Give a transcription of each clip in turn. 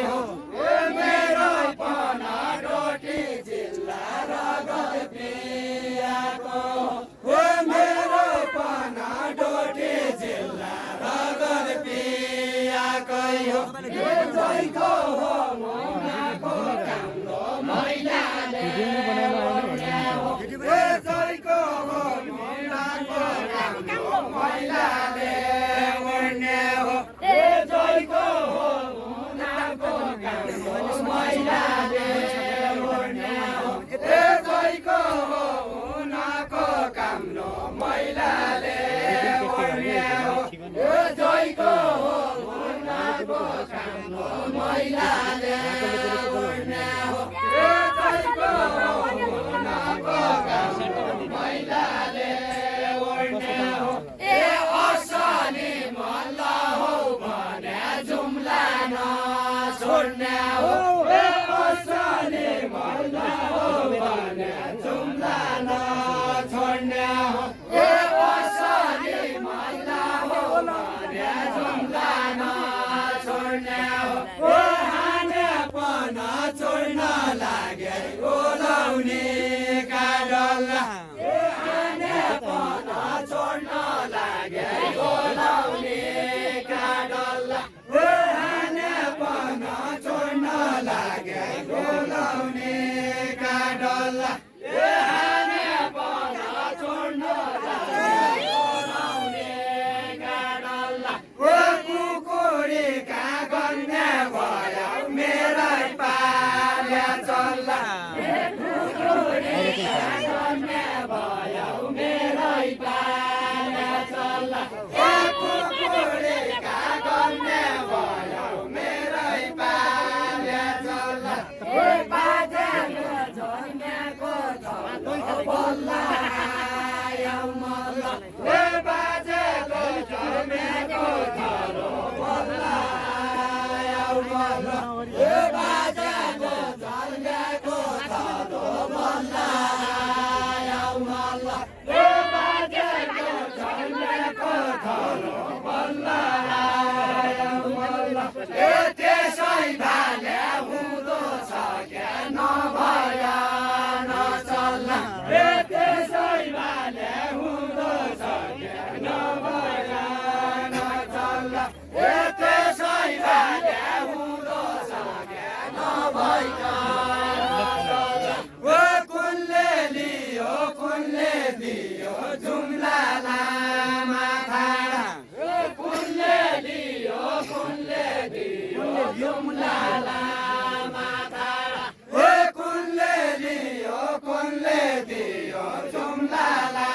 हो मेरो पना रोटी जिल्ला रगत पियाको हो मेरो पना रोटी जिल्ला रगत पियाकै हो जयको हो मुनाको काम्रो मैलाले जयको हो मुनाको काम्रो मैलाले ओर्ने हो जयको हो मुनाको काम्रो मैलाले ओर्ने हो जयको हो मुनाको काम्रो मैलाले ओर्ने हो जयको हो मुनाको काम्रो मैलाले ओर्ने हो जयको हो मुनाको काम्रो मैलाले ओर्ने हो असली मल्ल हो भने जुम्ला नछोड्ने हो असली मल्ल हो भने जुम्ला नछोड्ने हो असली मल्ल हो भने जुम्ला नछोड्ने हो हाने पन छोड्न लागे ओलाउने काडल्ला हाने पन छोड्न लागे ओलाउने काडल्ला हाने पन छोड्न लागे ओलाउने काडल्ला हाने पन छोड्न लागे ओलाउने काडल्ला कुकुरी कागन्ने भयो मेरै पाल्या चल्ला कुकुरी कागन्ने भयो मेरै पाल्या चल्ला कुकुरी कागन्ने भयो मेरै पाल्या चल्ला बाजेको झन्याको झन्डो बल्ला आयो मल्ला बाजेको झन्याको झरो बल्ला आयो मल्ला बाजेको झन्याको झरो बल्ला आयो मल्ला बाजेको झन्याको झरो बल्ला आयो मल्ला त्यसै भाले हुँदो छ क्या नभया नचल्ला त्यसै भाले हुँदो छ क्या नभया नचल्ला त्यसै भाले हुँदो छ क्या नभया नचल्ला कुनले लियो जुम्लाला माथाडा कुनले लियो जुम्लाला माथाडा कुनले लियो जुम्लाला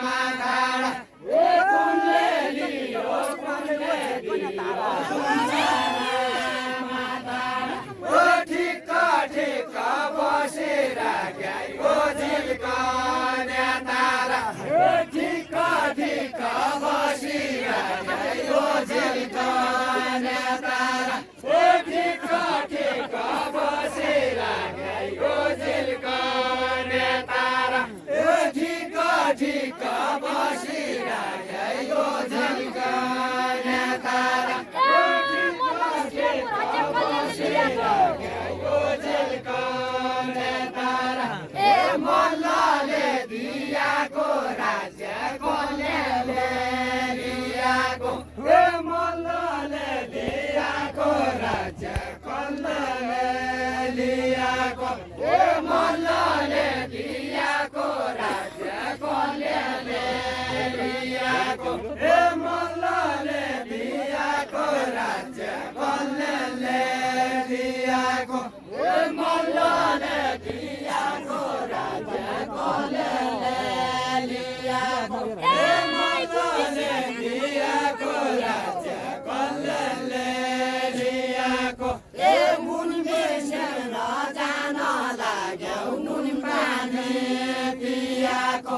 माथाडा कुनले लियो जुम्लाला माथाडा ठिक्क ठिक्क बसिराख्या यो झिल्का तारा ठिक्क ठिक्क बसिराख्या यो झिल्का तारा ठिक्क ठिक्क बसिराख्या यो झिल्का तारा ठिक्क ठिक्क बसिराख्या यो झिल्का तारा ठिक्क ठिक्क बसिराख्या यो झिल्का तारा मल्लले दियाको राज्य कसले दियाको मल्लले दियाको राज्य कसले दियाको मल्लले दियाको राज्य कसले दियाको मल्लले दियाको राज्य कसले दियाको मल्लले दियाको राज्य कसले दियाको मल्लले दियाको राज्य कसले दियाको मुन बेसेर जान लाग्यो नुन पानी पियाको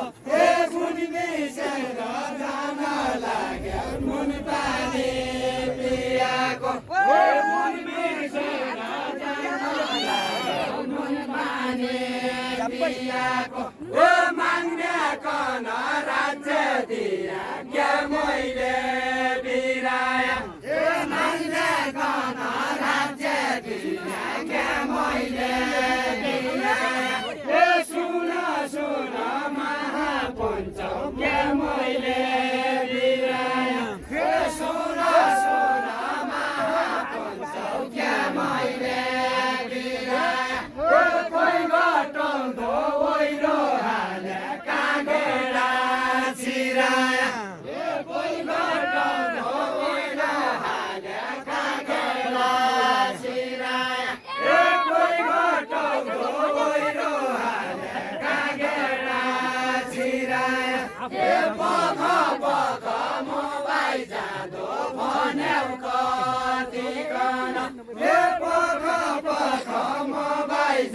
मुन बेसेर जान लाग्यो नुन पानी पियाको मुन बेसेर जान लाग्यो नुन पानी पियाको माग्ने कन राज्य दिया क्या मैले बिराया माग्ने कन राज्य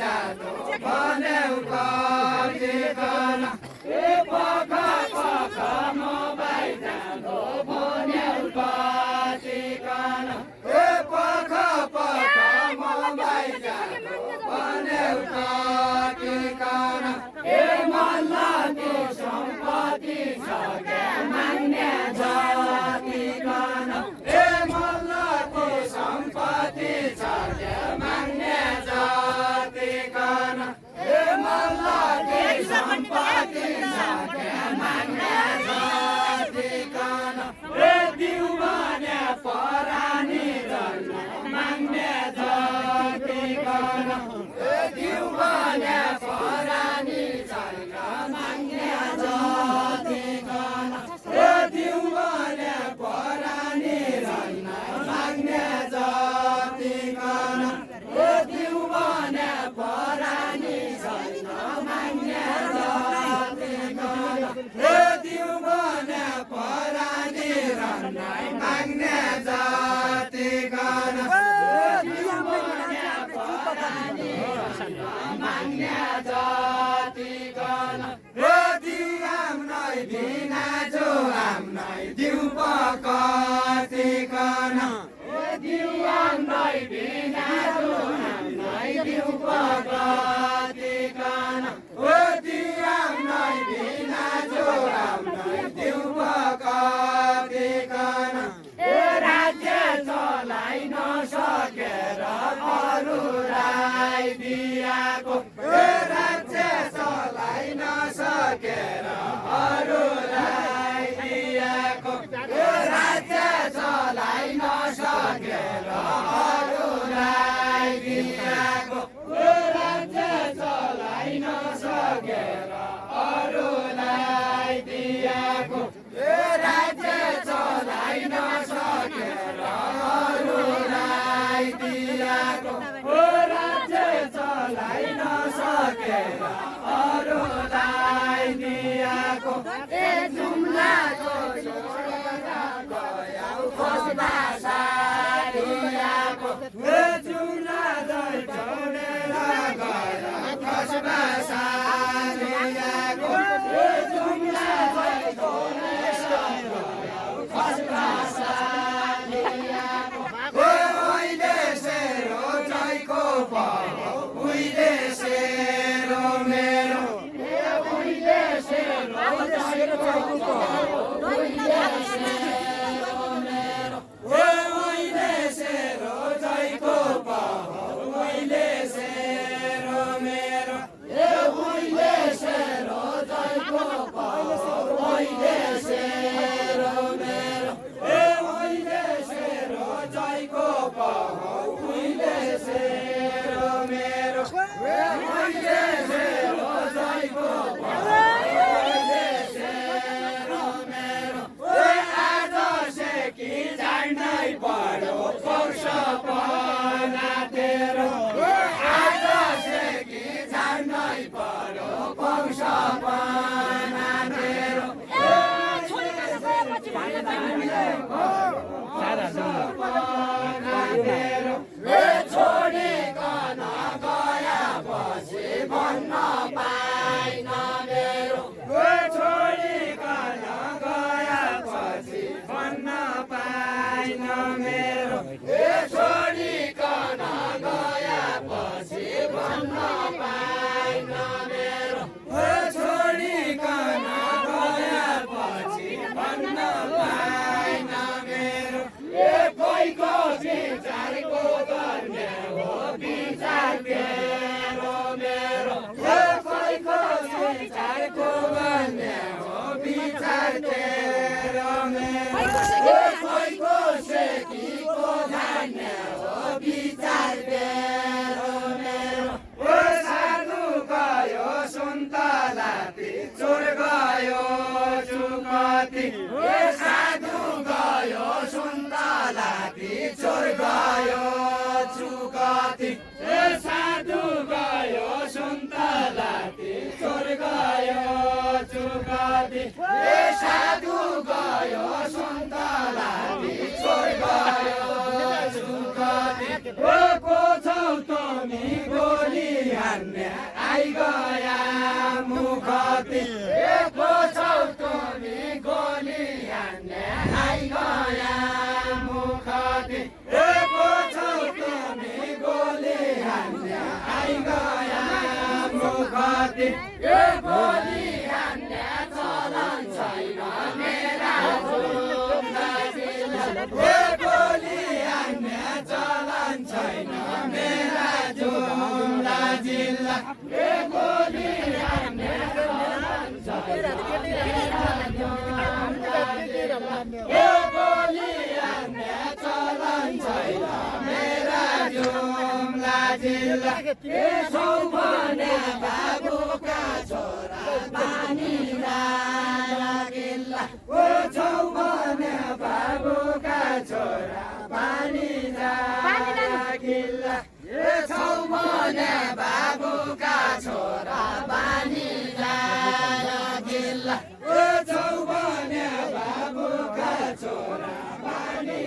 जादो भन्यौ कतिकन ए पख पख मोबाइल जादो भन्यौ कतिकन ए पख पख मोबाइल जादो भन्यौ कतिकन ए मल्लको सम्पत्ति छ के मान्ने जतिकन ए मल्लको सम्पत्ति छ के मान्ने जतिकन ए मल्लको सम्पत्ति छ के मान्ने जतिकन ए दिउ भने परानी जन्म मान्ने जतिकन ए दिउ भने परानी जन्म मान्ने जतिकन ए दिउ भने परानी जन्म माग्ने जतिकन ए दिउ भने परानी जन्म माग्ने जतिकन ए दिउ भने परानी जन्म माग्ने जतिकन ए दिउ भने परानी जन्म माग्ने जतिकन ए दिउ हामीलाई बिना जो हामीलाई दिउ पकतिकन ए दिउ हामीलाई बिना जो हामीलाई दिउ पकतिकन ए दिउ हामीलाई बिना जो हामीलाई दिउ पकतिकन ए राज्य चलाइ नसकेर अरूलाई दिएको ए राज्य चलाइ नसकेर अरूलाई दिएको ए राज्य चलाइ नसकेर अरूलाई दिएको ए राज्य चलाइ नसकेर अरूलाई दिएको ए राज्य चलाइ नसकेर अरूलाई दिएको ए राज्य चलाइ नसकेर अरूलाई दिएको ए जुम्लाको भाषा दिएको ए जुम्ला छोडेर गएर खस भाषा दिएको ए जुम्ला छोडेर खस भाषा दिएको ए अहिले सेरो जयको पाउ उहिले सेरो मेरो ए उहिले सेरो जयको पाउ उहिले सेरो मेरो ए उहिले सेरो जयको पाउ उहिले सेरो मेरो ए उहिले सेरो जयको पाउ उहिले सेरो मेरो ए उहिले सेरो जयको पाउ उहिले सेरो मेरो ए उहिले सेरो जयको पाउ उहिले सेरो मेरो ए आज सेकी जान्नै पर्यो पौष पना तेरो ए आज सेकी जान्नै पर्यो पौष पना तेरो ए छोडिकन गएपछि भन्न पाइन मेरो ए छोडिकन गएपछि भन्न पाइन मेरो ए छोडिकन गएपछि भन्न पाइन मेरो ए छोडिकन गएपछि भन्न पाइन मेरो ए कोहीको विचारको गर्ने हो विचार मेरो मेरो ए कोहीको विचारको गर्ने हो विचार तेरो मेरो ए कोहीको सेकीको जान्ने हो विचार तेरो मेरो ए साधु गयो सुन्तलाती चोर गयो चुकती ए साधु गयो सुन्तलाती चोर गयो चुकती ए साधु हान्ने आइगया मुखती एको छौ तोमी गोली हान्ने आइगया मुखती एको छौ तोमी गोली हान्ने आइगया मुखती ए गोली हान्ने चलन छैन मेरा जुम्ला जिल्ला ए गोली हान्ने चलन छैन मेरा जुम्ला जिल्ला ए गोली हान्ने चलन छैन ए गोली हान्ने चलन छैन मेरा जुम्ला जिल्ला यसो भने बाबुका छोरा पानी किल्ला ओ छौ भने बाबुका छोरा पानी किल्ला यसो भने बाबुका छोरा पानी किल्ला ओ छौ भने बाबुका छोरा पानी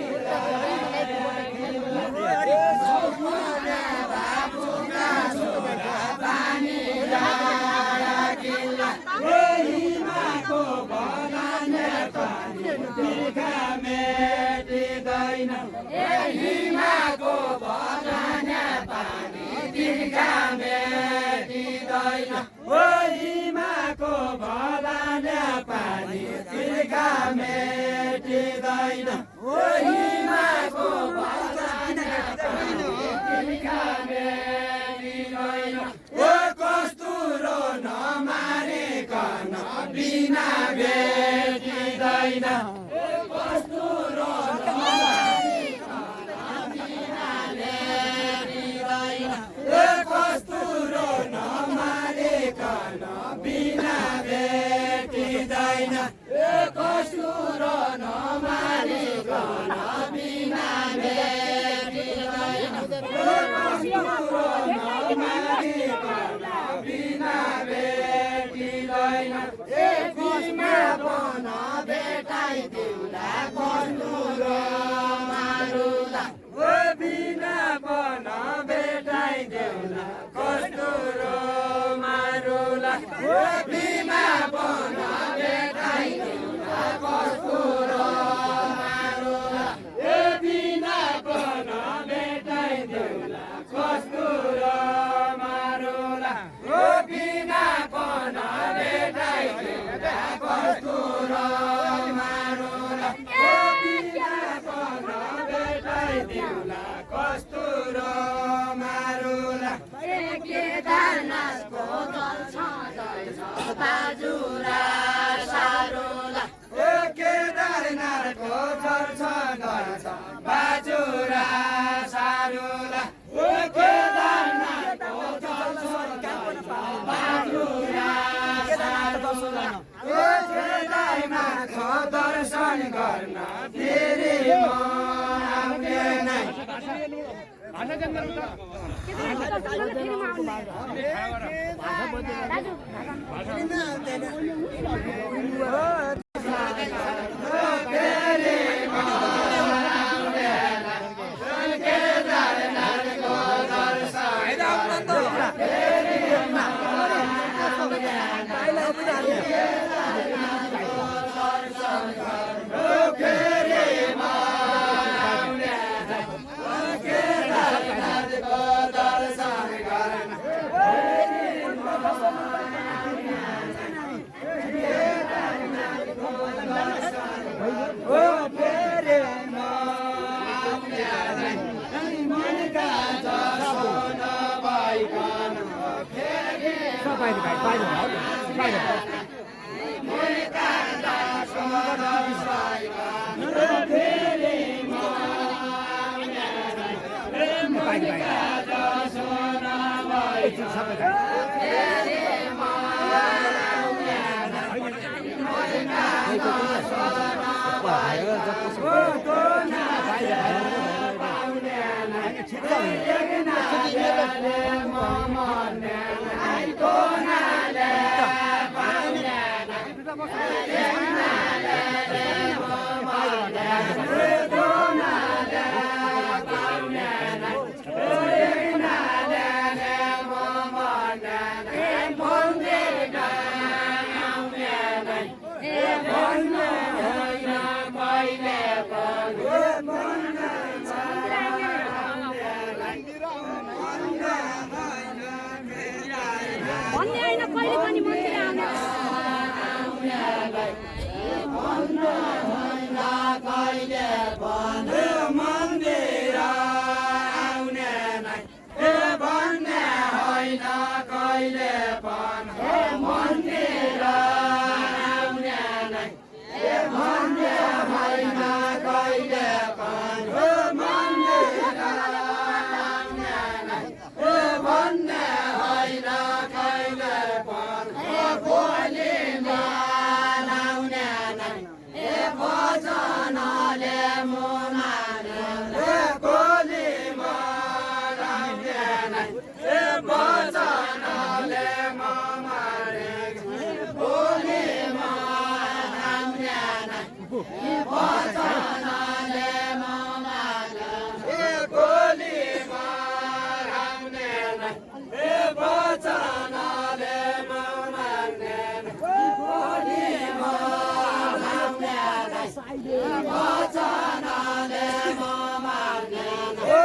हिमाको बगाने पानी तिर्खा मेटिँदैन ओ हिमाको बगाने पानी तिर्खा मेटिँदैन ओ हिमाको बगाने पानी तिर्खा मेटिँदैन ओ कस्तुरो नमारिकन बिना भेटिँदैन बिना भेटिँदैन कसुरो नमारिकन बिना भेटिँदैन कसुरो नमारिकन बिना भेटिँदैन बिना पन भेटाइदिउँला कसुरो मारुला बिना पन भेटाइदिउँला कसुरो मारुला बिना पन भेटाइदिउँला कसुरो मारुला बिना पन भेटाइदिउँला कसुरो मारुला बिना पन भेटाइदिउँला कसुरो मारुला बिना पन भेटाइदिउँला कस्तुरो मारुला केदारनाथको बाजुरा सारुला केदारनाथको चर्छ गर्छ बाजुरा सारुला केदारनाथको चर्छ बाजुरा सारुला केदारनाथको दर्शन गर्न फेरि म आउँदैन कहिले पण हे मन्दिर आउने नै हे भन्ने होइन कहिले पण हे मन्दिर आउने नै हे भन्ने होइन कहिले पण हे भोलिमा लाउने नै हे भजनले मुनाने हे भोलिमा लाउने नै हे भजनले ममारे भोलिमा लाउने नै हे भजनले ममारे हे भोलिमा लाउने नै हे भजनले ममारे भोलिमा लाउने नै हे भजनले ममारे हो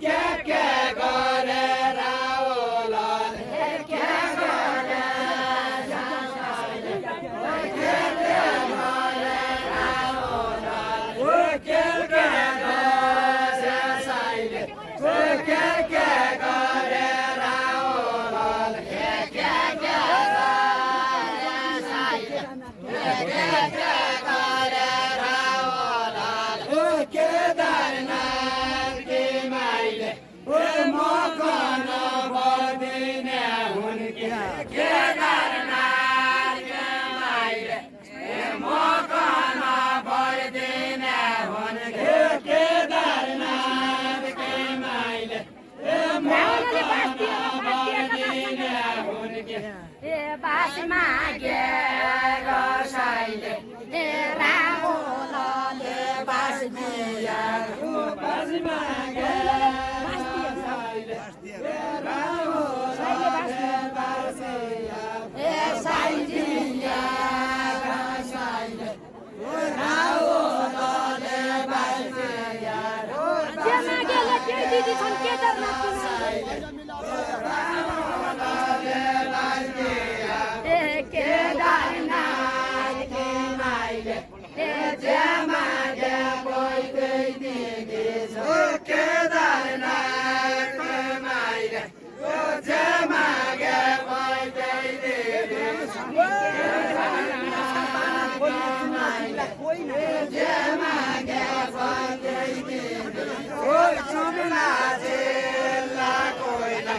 के गरेर होला हे के गरेर साइले हो के गरेर होला हो के गरेर साइले हो के गरेर होला हे के गरेर साइले हो के गरेर होला हो के दारनाथ के माइले ओ मकन बदिने हुन्के केदारनाथ के माइले ए मकन बदिने हुन्के केदारनाथ के माइले ए मकन बदिने हुन्के ए बास मागे गसाइले ए राहुलले बास दिया बास मागे ए साइदिया गसाइले राहुलले बास दिया जे मागेले त्यो दिदी छन् केदारनाथको ए केदारनाथ के माइले ए जे मागे कोही दिदी ओ केदारनाथ के माइले ओ जे मागे कोही दिदी जे मागे कोही दिदी ओ चुमला जिल्ला कोइला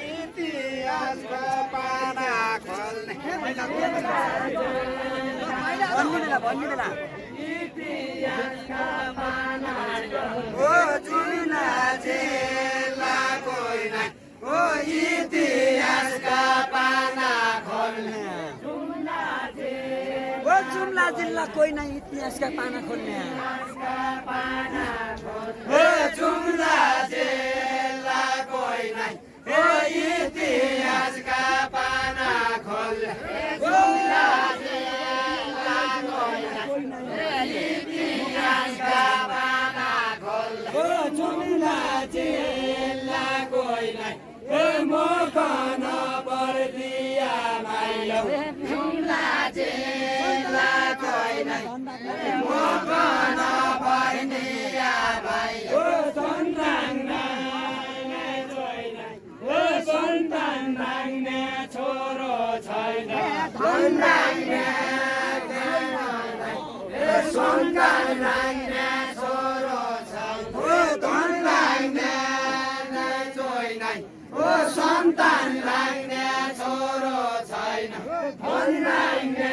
इतिहासको पाना खोल्ने इतिहासका पाना ओ चुमला जिल्ला कोइला ओ इतिहासका पाना खोल्ने ओ जुम्ला जिल्ला कोही नै इतिहासका पाना खोल्ने ओ चुमला जिल्ला कोइला ओ इतिहासका पाना खोल्ने चुमला जिल्ला कोइला इतिहासका पाना खोल्ने ओ चुमला जिल्ला कोइला ओ मकन बर्दिया माइलो जुम्ला जिल्ला कोइला मकन बर्दिया माइलो ओ सन्तान राख्ने छोरो छैन धन राख्ने सन्तान राख्ने छोरो छैन ओ धन राख्ने छैन ओ सन्तान राख्ने छोरो छैन धन राख्ने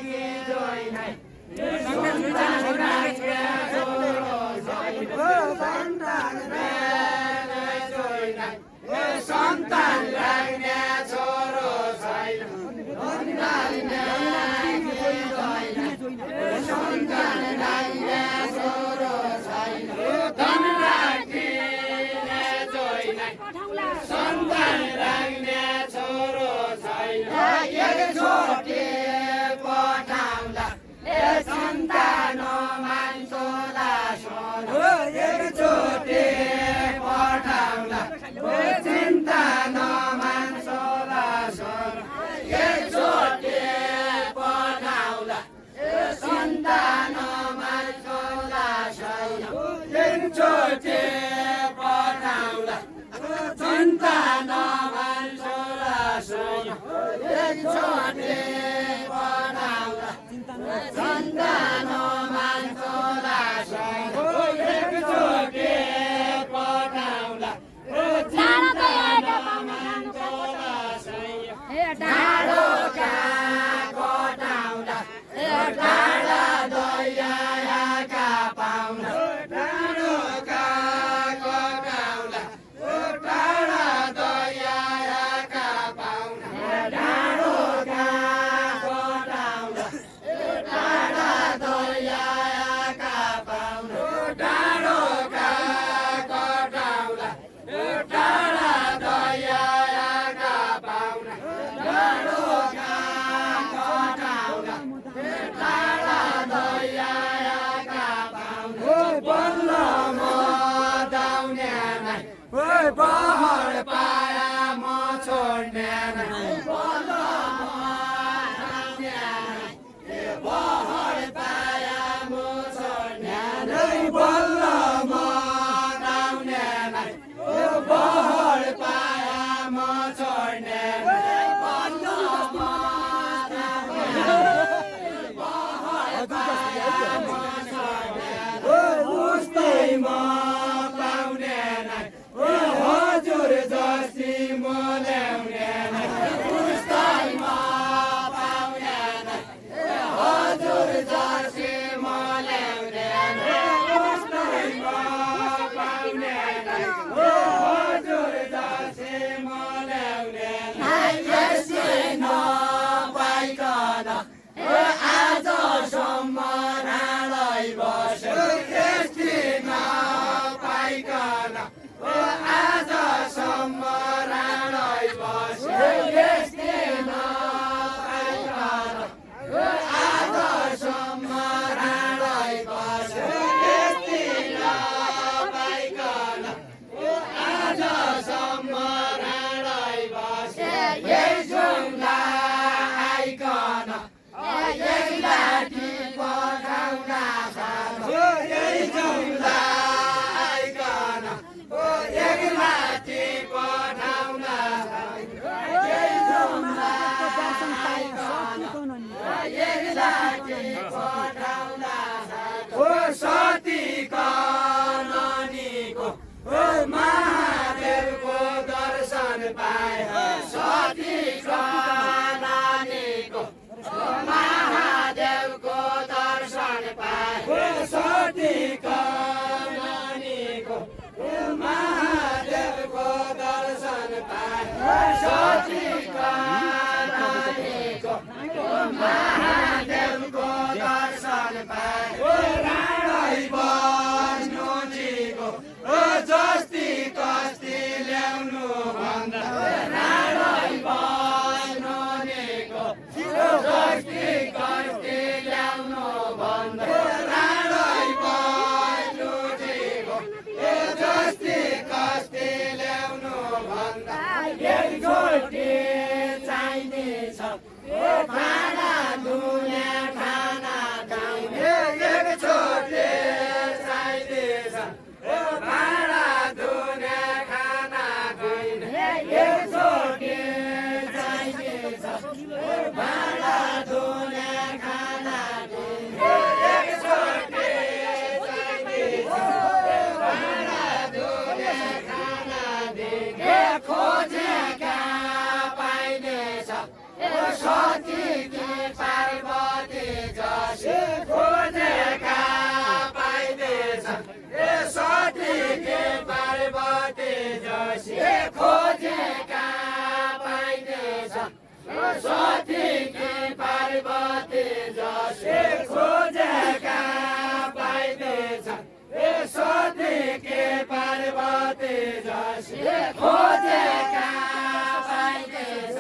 कि छैन सन्तान राख्ने छोरो छैन ओ सन्तान राख्ने छैन ओ सन्तान राख्ने छोरो छैन धन राख्ने कि छैन सन्तान राख्ने छोरो छैन धन राख्ने छैन सन्तान राख्ने छोरो छैन एकचोटि पठाउँदा ए सन्तान मान्छोला सोध एकचोटि पठाउँदा चिन्ता नमान्छोला सोध एकचोटि पठाउँदा चिन्ता नमान्छोला छैन एकचोटि पठा सन्तान मान्छोला सोय एकचोटि पढाउँला सन्तान मान्छोला सोय एकचोटि पढाउँला डाँडोका कटाउँला डाँडा दैयाका पाउला डाँडोका कटाउँला डाँडा दैयाका पाउला डाँडोका कटाउँला डाँडा दैयाका पाउला डाँडोका कटाउँला डाँडा दैयाका पाउला डाँडोका कटाउँला डाँडा दैयाका पाउला बल्ल म दाउने नै बहर पाया म छोड्ने नै बल्ल म दाउने नै बहर पाया म छोड्ने नै बल्ल म दाउने नै बहर पाया म छोड्ने नै बल्ल म दाउने नै बहर पाया म छोड्ने उस्तै म पाउने नै हजुर जस्ती म ल्याउने नै उस्तै म पाउने नै हजुर जस्ती म ल्याउने नै उस्तै म पाउने नै हजुर जस्ती म ल्याउने नै यसै नपाइकन आजसम्म राँडै बस्यो यस्तै नपाइकन आजसम्म राँडै बस्यो यस्तै नपाइकन आजसम्म राँडै बस्यो यस्तै नपाइकन आजसम्म राँडै बस्यो यही जुम्ला आइकन यही लाठी पठाउन सानो यही जुम्ला आइकन यही लाठी पठाउन यही जुम्ला आइकन यही लाठी पठाउन सानो सतीका नानीको महादेवको दर्शन पाए सतीका नानीको महादेवको दर्शन पाए सतीका नानीको महादेवको दर्शन पाए सतीका नानीको महादेवको दर्शन पाए राणै बस्नु जीको जस्ती कस्ती ल्याउनु भन्दा राणै बस्नु जीको जस्ती कस्ती ल्याउनु भन्दा राणै बस्नु जीको जस्ती कस्ती ल्याउनु भन्दा एकचोटि चाहिनेछ खाना धुने खाना खाउने एकचोटि चाहिनेछ खाना धुने खाना खाउने एकचोटि चाहिनेछ खाना धुने खाना खाउने एकचोटि चाहिनेछ खाना धुने खाना दिने खोजेका पाइनेछ सती कि पार्वती जसी खोजेका पाइनेछ सती कि पार्वती जसी खोजेका पाइनेछ सती कि पार्वती जसी खोजेका पाइनेछ सती कि पार्वती जसी खोजेका पाइनेछ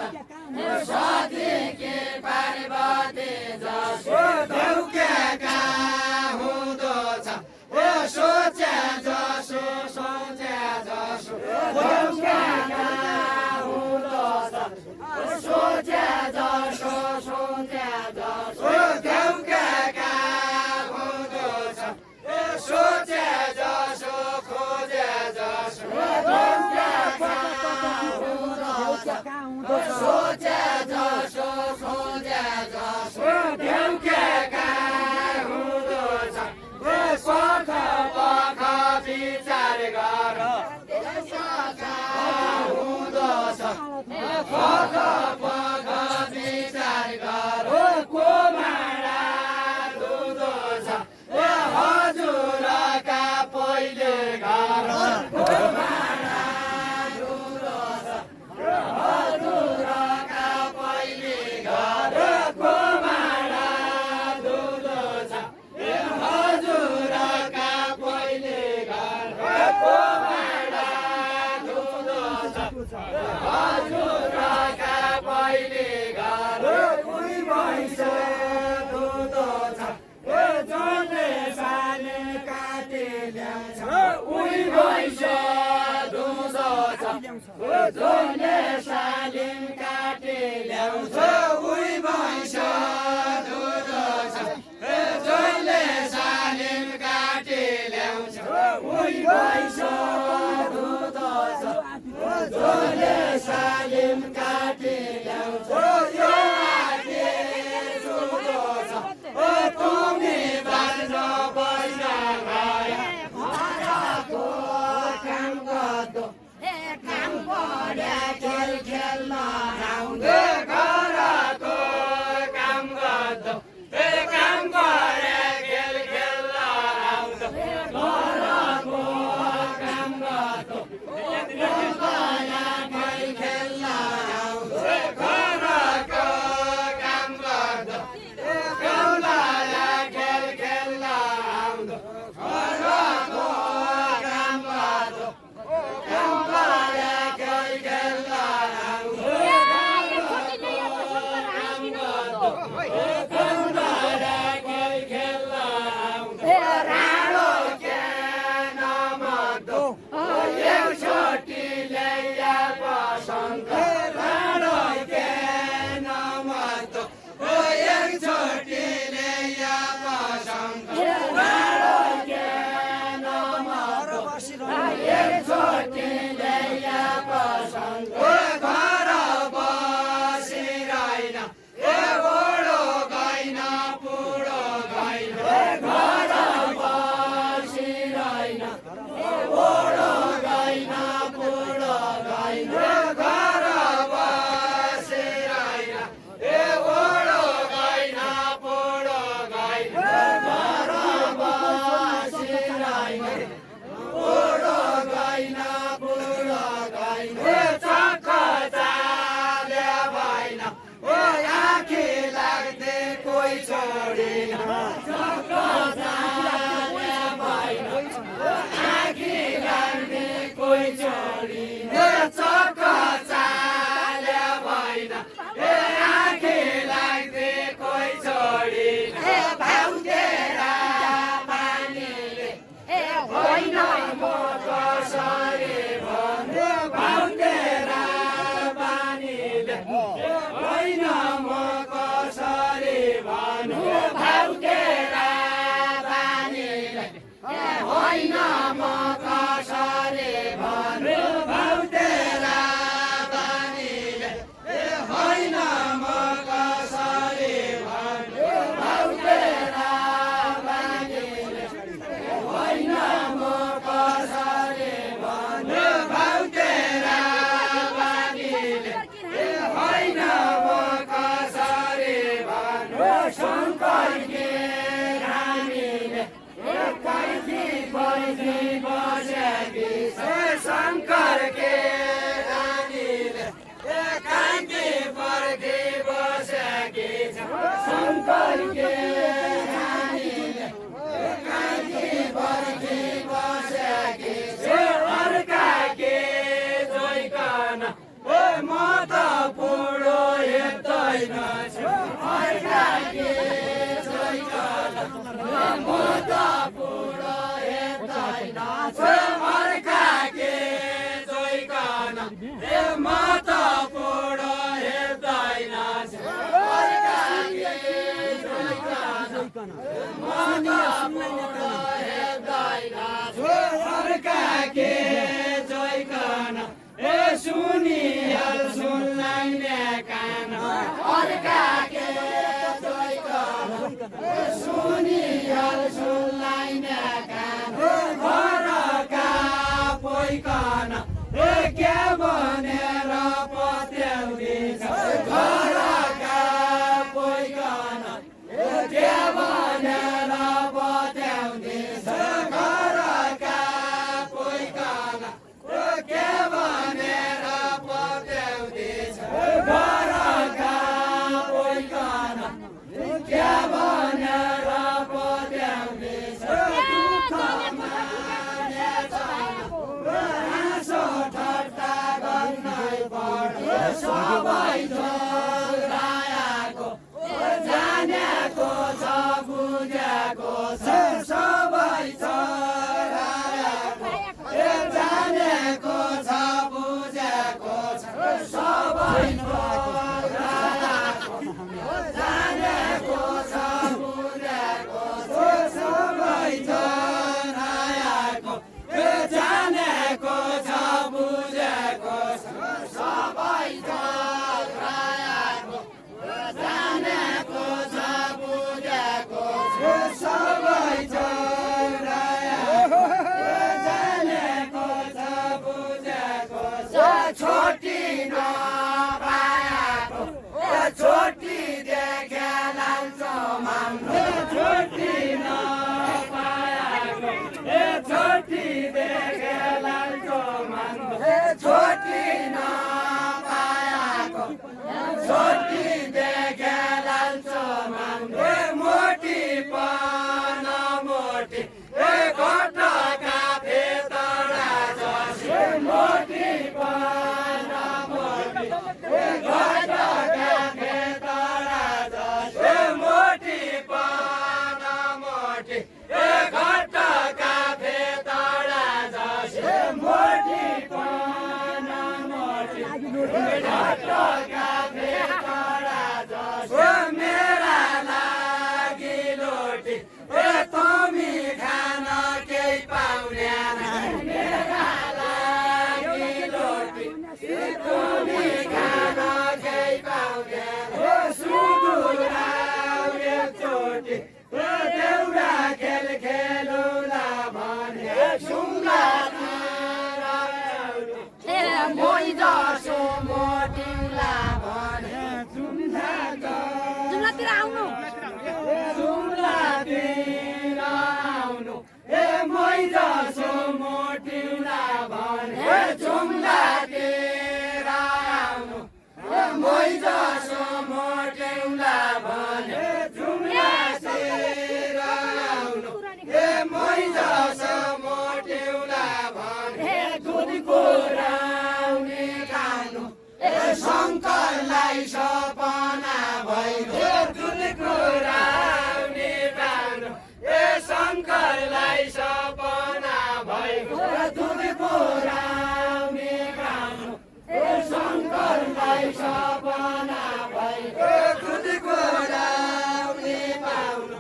सती कि पार्वती जसी धौकेका हुँदो छ सोचे जसो सोचे जसो धौकेका हुँदो छ सोचे जसो सोचे जसो धौकेका हुँदो छ सोचे जसो खोजे जसो धौकेका सखा हुँदछ पख पख विचार गर को माडा धुँदो छ हजुरका पहिले घर को माडा धुँदो छ हजुरका पहिले घर को माडा धुँदो छ हजुरका पहिले घर को माडा धुँदो छ हजुरका पहिले घर उही भैँस धुँदो छ जसले साले काटे ल्याउँछ उही भैँस धुँदो छ जसले सालिम काटे ल्याउँछ उही भैँस धुँदो छ जसले सालिम काटे ल्याउँछ उही भैँस धुँदो छ जसले सालिम काटे ल्याउँछ यो आके धुँदो छ तुमी बाँध्न बस्न गए घरको काम गर्दो काम पढ्या खेल खेल्न आउँदो घरको काम गर्दो काम गरे खेल खेल्न आउँदो घरको काम गर्दो खेल खेल्न आउँदो घरको काम गर्दो गाउँला खेल खेल्न आउँदो घरको काम गर्दो गाउँला खेल खेल्न आउँदो राणो ज्ञान मग्दो एक छोटी ल्याइया बसन्त राणो ज्ञान मग्दो एक छोटी ल्याइया बसन्त राणो ज्ञान मग्दो एक छोटी ल्याइया बसन्त घर बसिरहेन ओडो गइन पुडो गइन घर बसिरहेन ओडो गइन पुडो गइन घर बसिरहेन ओडो गइन पुडो गइन घर बसिरहेन ओडो गइन पुडो गइन चक्क चाले भएन आँखी लाग्दै कोही छोडिन चक्क चाले भएन आँखी लाग्दै कोही छोडिन चक्क चाले भएन आँखी लाग्दै कोही छोडिन भाउतेरा पानीले होइन म कसरी भन्नु भाउतेरा पानीले होइन म कसरी भन्नु भाउतेरा पानीले होइन म कसरी भन्नु भाउतेरा पानीले होइन म कसरी भन्नु भाउतेरा पानीले होइन म कसरी भन्नु भाउतेरा पानीले होइन म कसरी भन्नु शङ्करकी रानीले कैथी कैथी बसेकी छ शङ्करकी रानीले कैथी पर्खी बसेकी छ शङ्करकी रानीले कैथी पर्खी बसेकी छ अर्का के जोइकन म त पुडो हेर्दैन छु अर्का के जोइकन म त पुडो हेर्दैन छु अर्का के जोइकन म त पुडो हेर्दैन छु अर्का के जोइकन म त पुडो हेर्दैन छु अर्का के जोइकन सुनिहाल सुनलाई कान अर्का के जोइकन सुनिहाल सुनलाई कान घरका पोइकन के भनेर पत्याउँदैछ घरका पोइकन के भनेर पत्याउँदैछ घरका पोइकन के भनेर पत्याउँदैछ घरका पोइकन के भनेर पत्याउँदैछ सबै झोरायाको जानेको छ बुझेको छ सबै झोरायाको जानेको छ बुझेको छ सबै झोरायाको जानेको छ बुझेको छ सबै झोरायाको जानेको छ बुझेको छ सबै झोरायाको जानेको छ बुझेको छ सबै झोरायाको जानेको छ बुझेको छ छोटी नपाएको छोटी देखे लान्छौ माम्रो छोटी नपाएको छोटी देखे लान्छौ माम्रो छोटी नपाएको छोटी देखे लान्छौ माम्रो मोटी पान मोटी घटका भेतडा जसे मोटी पान मोटी घटका भेतडा जसे मोटी पान मोटी घटका भेतडा जसे मोटी पान मोटी घटका भेतडा जसे मेरा लागि लोटी तमी खान केही पाउन्यान मेरा लागि लोटी तमी खान केही पाउन्यान सुदुराउ एकचोटि देउरा खेल खेलौला भने सुङ्गा मोइ जसो मोटिउला भने जुम्लातिर आउनु जुम्लातिर आउनु मोइ जसो मोटिउला भने जुम्लातिर आउनु मोइ जसो मोटिउला भने जुम्लातिर आउनु मोइ जसो मोटिउला भने दुधको राउने खानु शङ्करलाई सपना भइगयो दुधको राउने खानु शङ्करलाई सपना भइगयो दुधको राउने खानु शङ्करलाई सपना भइगयो दुधको राउने पाउनु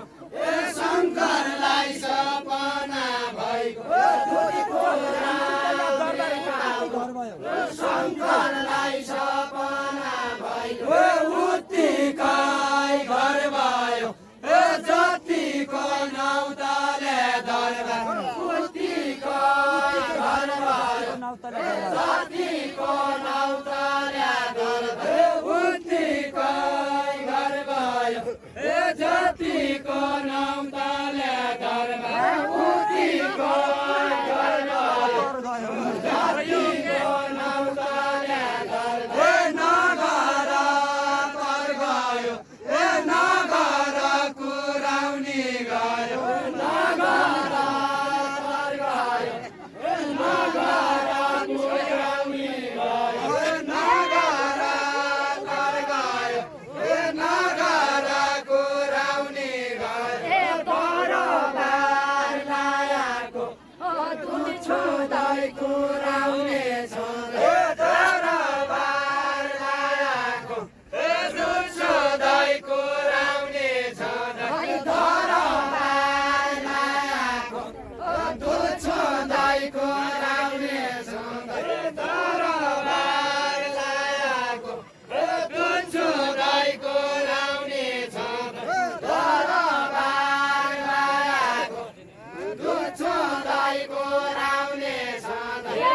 शङ्करलाई सपना भइगयो दुधको राउने पाउनु शङ्करलाई सपना भइगयो उत्तिकै घर भयो जतिको नौतले दरबार उत्तिकै घर भयो जतिको नौतले दरबार उत्तिकै घर भयो जतिको नौतले दरबार उत्तिकै घर भयो जतिको नौतले दरबार नगर पर गयो नगर कुराउनी गयो नगर पर गयो नगर कुराउनी गयो नगर पर गयो नगर कुराउनी गयो दरबार लायाको दुध छुँदै कुराउने छ दरबार लायाको दुध छुँदै कुराउने छ दरबार लायाको दुध छुँदै कुराउने छ दरबार लायाको दुध छुँदै कुराउने छ दरबार लायाको दुध छुँदै कुराउने छ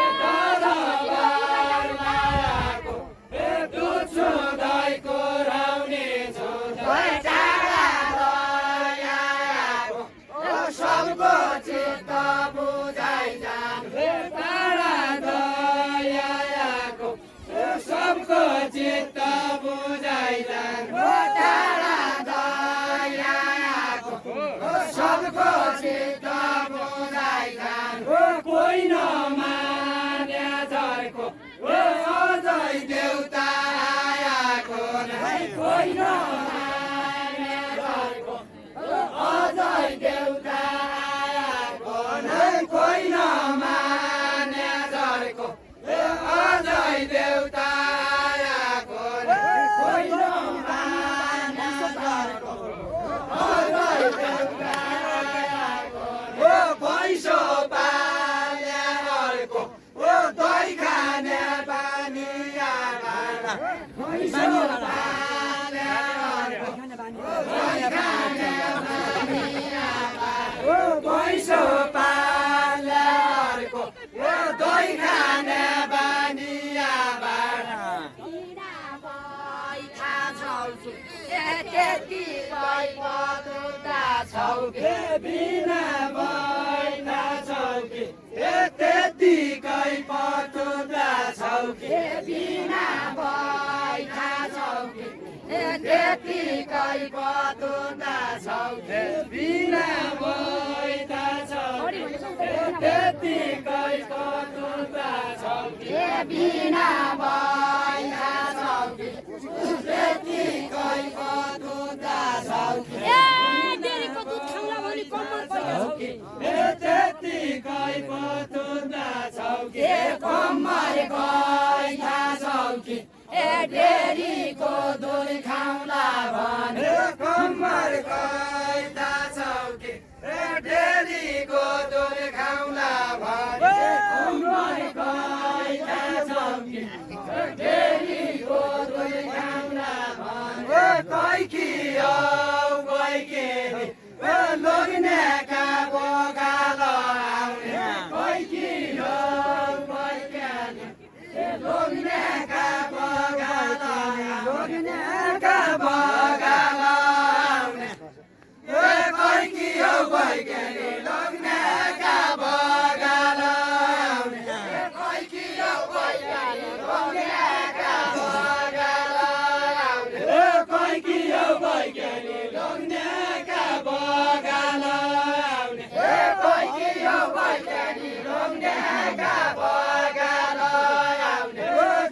भैँसो पाल्ने अर्को दही खाने बानियाबाट त्यति पैपदुता छौ ए बिना बैठा छौ कि त्यतिकै पतुदा छौ कि बिना बैठा छौ त्यतिकै पतुता छौ बिना बैठा छौ त्यतिकै पतुदा छौ बिना बैठा छौ त्यतिकै पतुदा छौ डेरीको दुध खाउला भने कम्मर पैसा छ त्यतिकै पतुदा छौ कम्मर गइथा छौ कि डेरीको दुध खाउला भने कम्मर गइथा छौ कि डेरीको दुध खाउला भने कम्मर गइथा छौ कि डेरीको दुध खाउला भने कैकियो गइकेरी लोग्नेका बोकालो आउने कैकियो गइकेरी लोग्नेका बोकालो लोग्नेका बोकालो आउने कैकियो गइकेरी लोग्नेका बोकालो आउने कैकियो गइकेरी लोग्नेका बोकालो आउने कैकियो गइकेरी लोग्नेका बोकालो आउने कैकियो गइकेरी लोग्नेका बोकालो आउने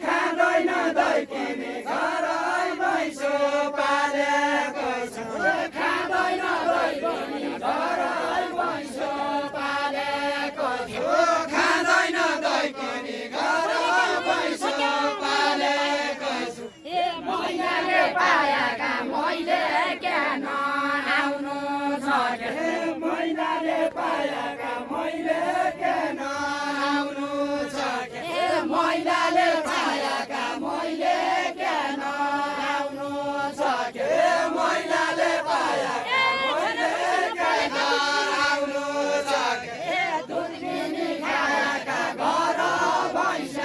खाँदैन दही किनी घरै भैँसो पालेको छु खाँदैन दही किनी घरै भैँसो पालेको छु खाँदैन दही किनी घरै भैँसो पालेको छु मैनाले पाएका मैले ज्ञान आउनु छ मैनाले पाएका मैले किन आउनु छ मैनाले पाएका मैले ज्ञान आउनु छ मैनाले पाएका मैले किन आउनु छ दुर्बिनी खाएका घर भैँस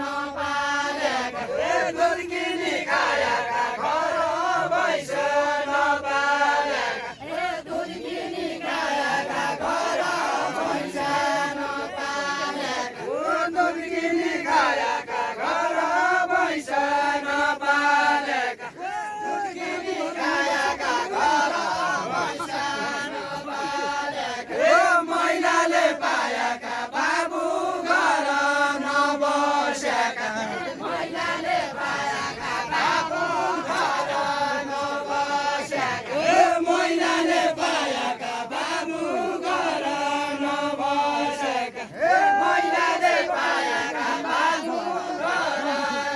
नपालेका दुर्गिनी खाएका घर भैँस नपालेका दुर्बिनी खाएका घर भैँस नपालेका दुर्गिनी खाएका घर भैँस नपालेका दुर्गिनी खाएका घर भैँस नपालेका मैनाले पाएका बाबु घर नबसेका मैनाले पाएका बाबु घर नबसेका मैनाले पाएका बाबु घर नबसेका मैनाले पाएका बाबु घर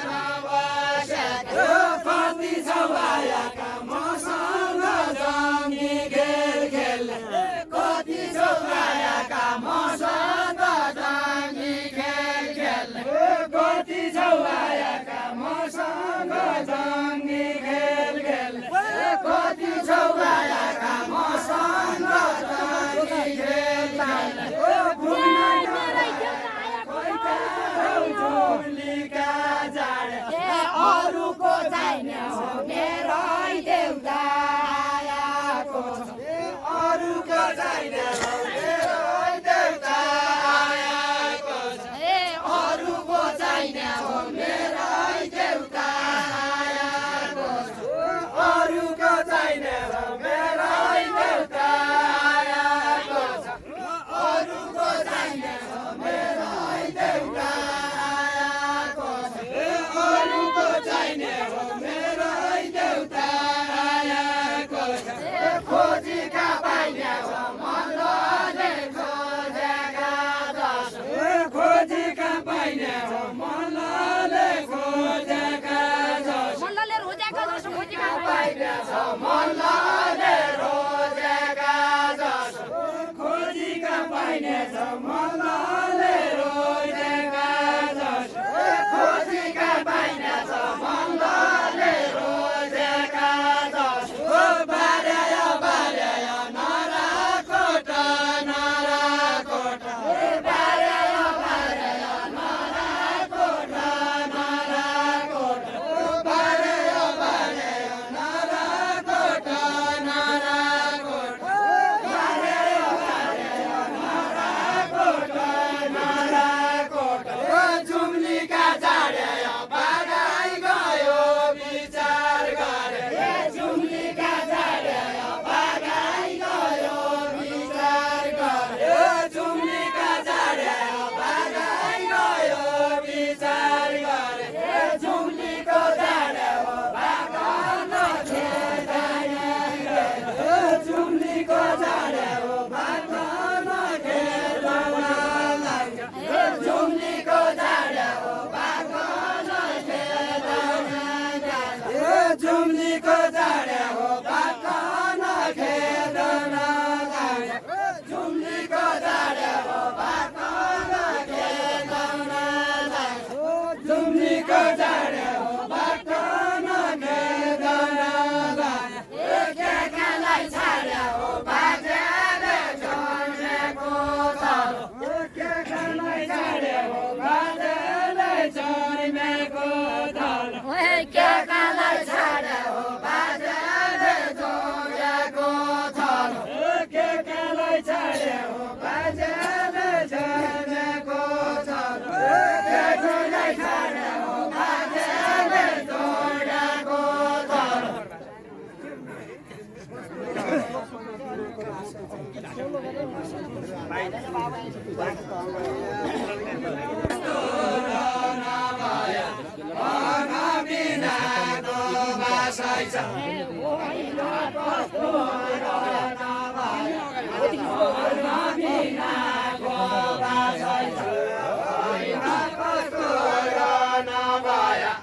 नबसेका कति छौआएका मसँग जङ्गी खेल खेल्ने कति छौआएका मसँग जङ्गी खेल खेल्ने कति छौआएका मसँग जङ्गी खेल खेल्ने कति छौआएका मसँग जङ्गी खेल खेल्ने झोलीका जाडे अरूको चाहिने हो मेरै देउता आएको छ अरूको चाहिने हो मेरो देउता आएको छ अरूको चाहिने हो मेरै देउता आएको छ अरूको चाहिने हो मेरो देउता आएको छ अरूको चाहिने हो मेरै देउता आएको छ अरूको चाहिने हो मेरो देउता सैस होइन कस्तो बिनाको बासैस होइन कस्तो नभया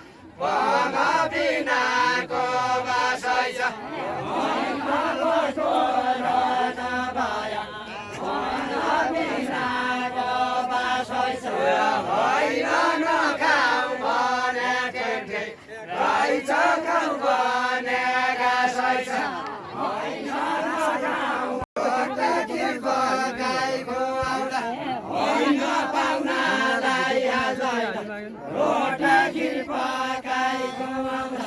पग बिनाको बासैस होइन कस्तो नभया पग बिनाको बासैस होइन नखाऊ भने टेटे रहेछ खाऊ भने गासैस होइन नखाऊ होइन पाहुनालाई हाल्दैन रोटा खिर पकाइ खुवाउँदा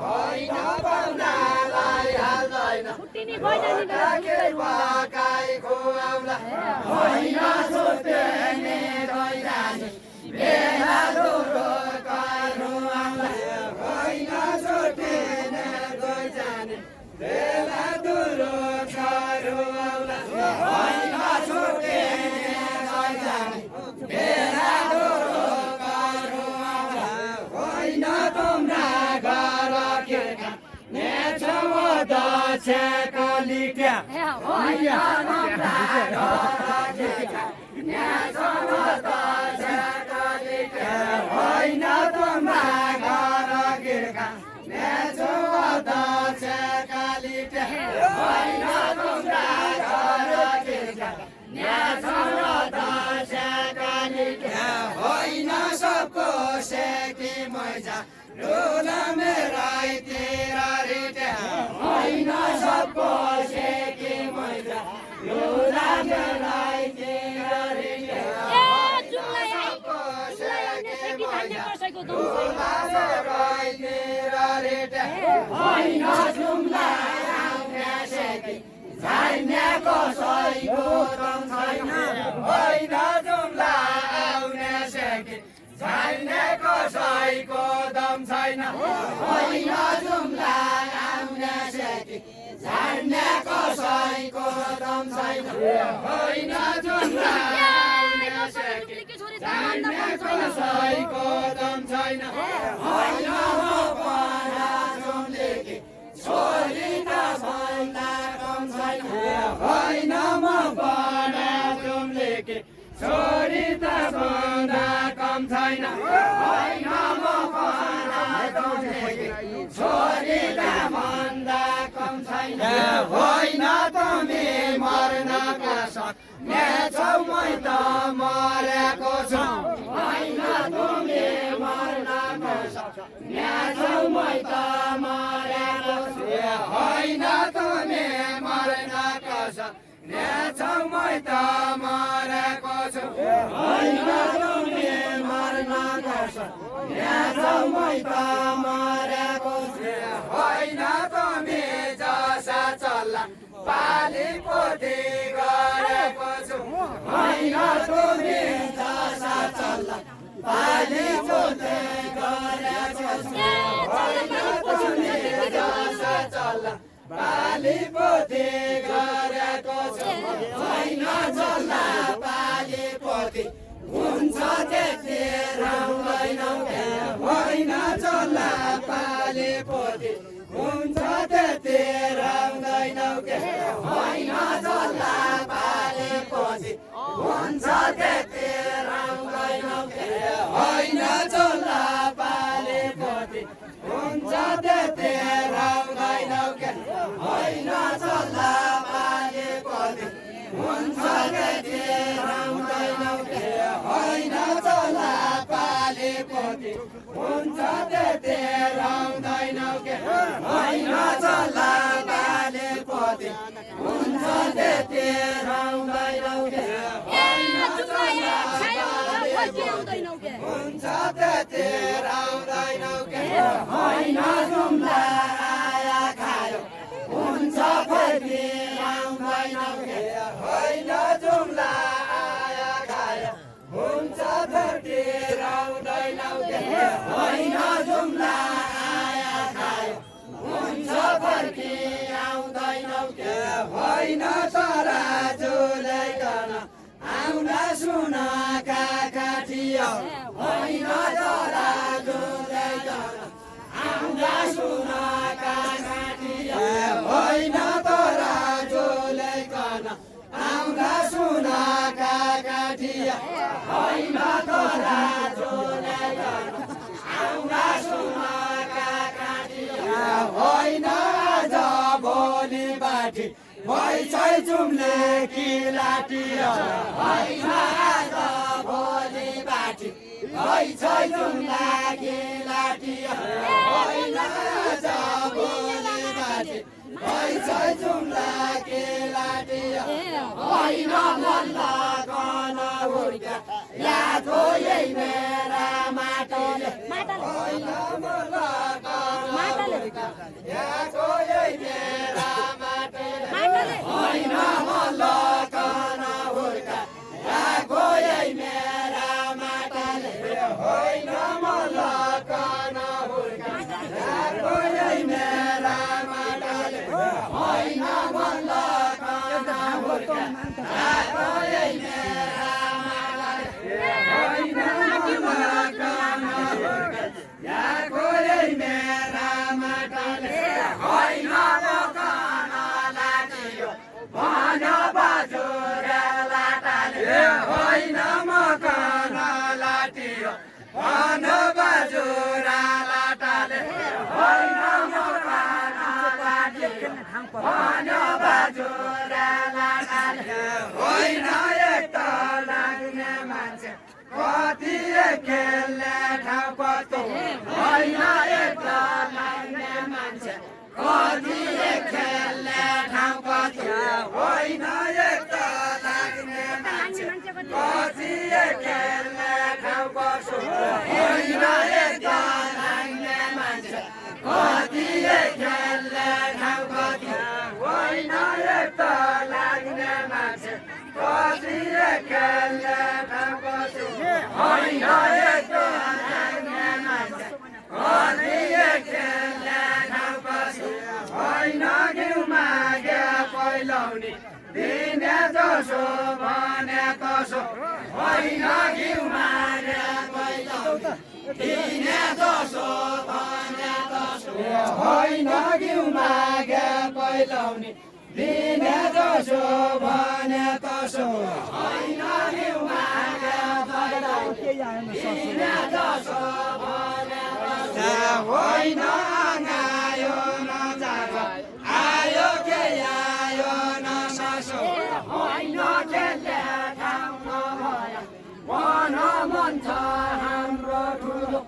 होइन पाहुनालाई हाल्दैन रोटा खिर पकाइ खुवाउँदा होइन सुत्ने गइरानी बेला दुरो करुवाउँदा होइन सुत्ने गइरानी बेला दुरो करुवाउँदा होइन सुत्ने गइरानी बेला दुरो करुवाउँदा होइन तुम्रा घर खिर्का नेछौ दक्षको लिट्या होइन तुम्रा घर खिर्का नेछौ दक्षको लिट्या होइन तुम्रा घर खिर्का नेछौ दक्षको लिट्या होइन तुम्रा घर खिर्का नेछौ दक्षको लिट्या होइन सबको सेकी मैजा रुला मेराइतिर रिट्या होइन सबको सेकी मैजा रुला मेराइतिर रिट्या सबको सेकी मैजा रुला मेराइतिर रिट्या होइन जुम्ला आउने सेकी जान्ने कसैको दम छैन होइन जुम्ला आउने सेकी जान्ने कसैको दम छैन होइन जुम्ला आउने सेकी जान्ने कसैको दम छैन होइन जुम्ला आउने सेकी जान्ने कसैको दम छैन होइन म पढा जुम्लेकी छोरी त भन्दा कम छैन होइन म पढा जुम्लेकी छोरी त भन्दा कम छैन होइन म पढा जुम्लेकी छोरी त भन्दा कम छैन होइन तिमी मर्नका सक्ने छौ मै त मरेको छु होइन तिमी मर्नको सक्ने छौ मै त मरेको छु होइन तिमी मर्नका सक्ने छौ मै त मरेको छु होइन तिमी मर्नका सक्ने छौ मै त मरेको छु होइन तिमी जसा चल्ला पाली पोती गरेको छु होइन तिमी जसा चल्ला पाली पोती गरेको छु होइन तिमी जसा चल्ला पाली पोती गरेको छु होइन चल्ला पाली पोती हुन्छ त्यति राउँदैनौ होइन चल्ला पाली पोती हुन्छ त्यति राउँदैनौ होइन चल्ला पाली पोती हुन्छ त्यति राउँदैनौ होइन चल्ला पाली पोती हुन्छ त्यति राउँदैनौ होइन चल्ला पाली पोती हुन्छ त्यति राउँदैनौ होइन चल्ला पाली पोती हुन्छ त्यति राउँदैनौ होइन चल्ला पाली पोती हुन्छ त्यति राउँदैनौ होइन चल्ला हुन्छ त्यति राउँदैनौ होइन जुम्ला आया खायो हुन्छ फेरि राउँदैनौ होइन जुम्ला आया खायो हुन्छ फेरि राउँदैनौ होइन जुम्ला आया खायो हुन्छ फर्की आउँदैनौ होइन तारा झुलाइकन आउँदा सुन काकाठियो होइन तारा झुलाइकन आउँदा सुन काका बाटी भइ छै जुम्ले कि लाटी होइन आज भोलि बाटी भइ छै जुम्ला कि लाटी होइन आज भोलि बाटी भइ छै जुम्ला कि लाटी होइन मल्ल कन हुर्का याद हो यही मेरा माटोले होइन मल्ल कन हुर्का याद हो यही मेरा माटोले होइन मल्ल कन हुर्का याद हो यही मेरा माटोले होइन मल्ल कन हुर्का याद हो यही मेरा माटोले होइन मल्ल कन हुर्का याद हो यही मेरा होइन मल्ल कन हुर्का याद हो यही मेरा माटोले होइन कन लाटियो भन बाजुर लाटाले होइन मकन लाटियो भन बाजुर लाटाले होइन मकन लाटियो भन बाजुर लाटाले होइन एक त लाग्ने मान्छे कति खेल्ने ठाउँ कस्तो होइन एक त लाग्ने मान्छे कति खेल्ने ठाउँ कस्तो होइन एक त लाग्ने मान्छे कति खेल्ने ठाउँ कस्तो होइन एक त लाग्ने मान्छे कति खेल्ने ठाउँ कस्तो होइन एक त लाग्ने मान्छे कति खेल्ने ठाउँ कस्तो होइन एक त लाग्ने मान्छे कति खेल्ने ठाउँ कस्तो होइन घिउमा गे पहिलाउने दिने जसो भने कसो होइन घिउमा गे पहिलाउने दिने जसो भने कसो होइन घिउमा गे पहिलाउने दिने जसो भने कसो होइन घिउमा गे पहिलाउने दिने जसो भने कसो होइन आयो नजाग आयो के आयो नसो होइन खेल्ने ठाउँ नभयो भन मन छ हाम्रो ठुलो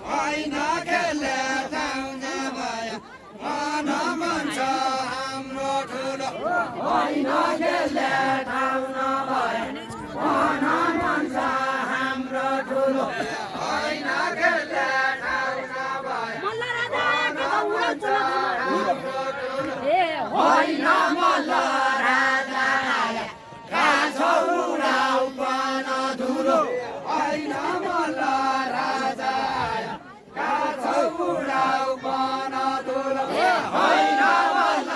होइन खेल्ने ठाउँ नभयो भन मन छ हाम्रो ठुलो होइन खेल्ने ठाउँ नभयो भन मन छ हाम्रो ठुलो होइन खेल्ने ठाउँ नभयो होइन मल्ल राजा आया काछो उडाउ पन धुलो होइन मल्ल राजा आया काछो उडाउ पन धुलो होइन मल्ल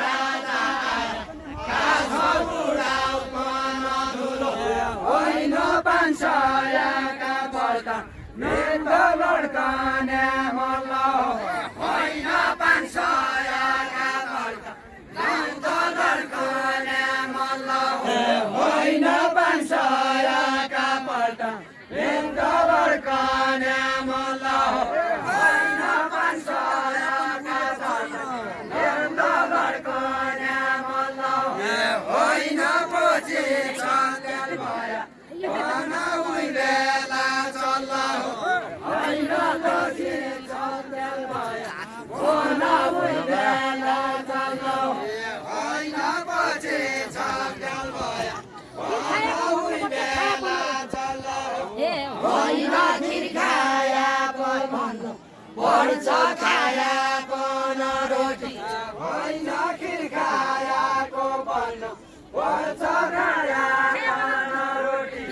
राजा आया काछो उडाउ पन धुलो होइन पाँचसयका बर्ता मेरो लड्कने मल्ल होइन पाँचसयका बर्ता लड्कने मल्ल होइन पाँचसयका बर्ता मेरो लड्कने मल्ल होइन पाँचसयका बर्ता मेरो लड्कने मल्ल होइन पछि छन्देल भया भन उहिलेला चल्ल होइन पछि छन्देल भया भन उहिलेला चल्ल होइन पछि छन्देल भया भन उहिलेला चल्ल होइन खिर खायाको भन्नु बढ्छ खायाको न रोटी होइन खिर खायाको भन्नु बढ्छ खायाको न रोटी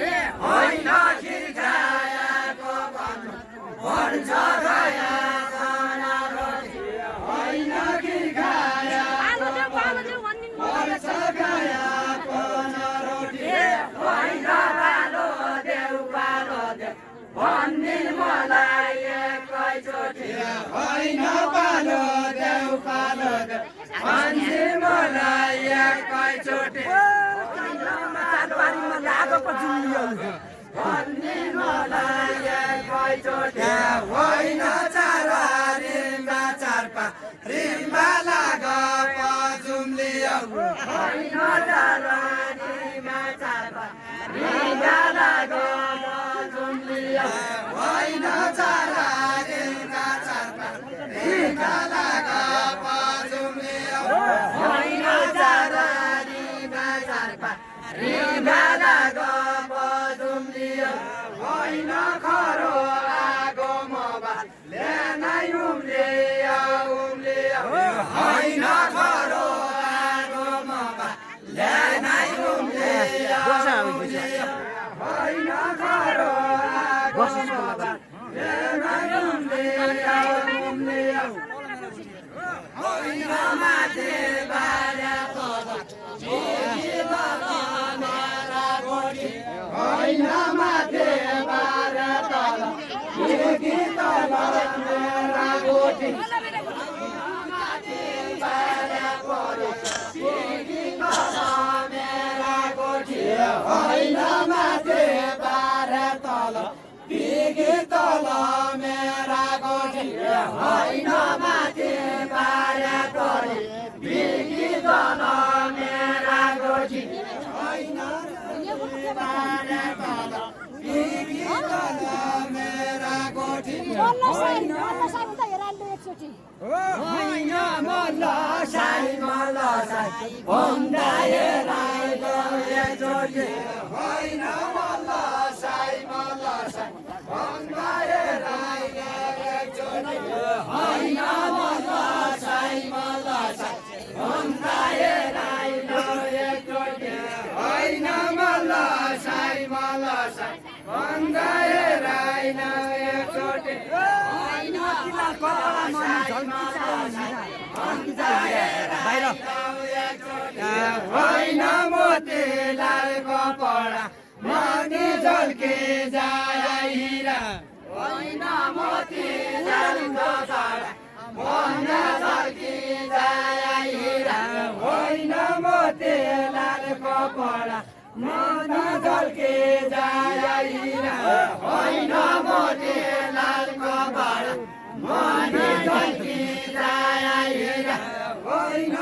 होइन खिर खायाको भन्नु बढ्छ खायाको न रोटी होइन खिर खायाको भन्नु बढ्छ खायाको न रोटी होइन पालो देऊ भन्दिन मलाई एकैचोटि होइन पालो देऊ भन्दिन मलाई एकैचोटि भन्दिन मलाई एकैचोटि होइन चार रिम्बा चारपा रिम्बा लाग पजुम्ली लियो होइन चारा रिङ्गा चारपात रिङ्गा लाग पजुम लियो होइन चारा रिङ्गा चारपात रिङ्गा लाग पजुम लियो होइन खरो आगो मोबाइल ल्यानै उम्लियो होइन खरो आगो मोबाइल ल्यानै उम्लियो होइन खरो आगो मोबाइल ल्यानै उम्लियो होइन माथि बारा तल होइन माथि बारा तल तल मेरा गोठी माथि बारा पऱ्यो तल मेरा गोठी होइन माथि बारा तल तल मेरा गोठी होइन माथि बारा तल तल मेरा गोठी होइन बारा तल तल मेरा गोठी होइन मल्ल साई भन्दाए राईको एकचोटि होइन मल्ल साई भन्दाए राईको एकचोटि होइन मल्ल साई भन्दाए राईको एकचोटि होइन मल्ल साई भन्दाए राईको एकचोटि होइन मोतीलालको पडा मनी झल्के जाय हिरा होइन मोतीलालको पडा मनी झल्के जाय हिरा होइन मोतीलालको पडा मनी झल्के जाय हिरा होइन मोतीलालको पडा मनी झल्के जाय हिरा होइन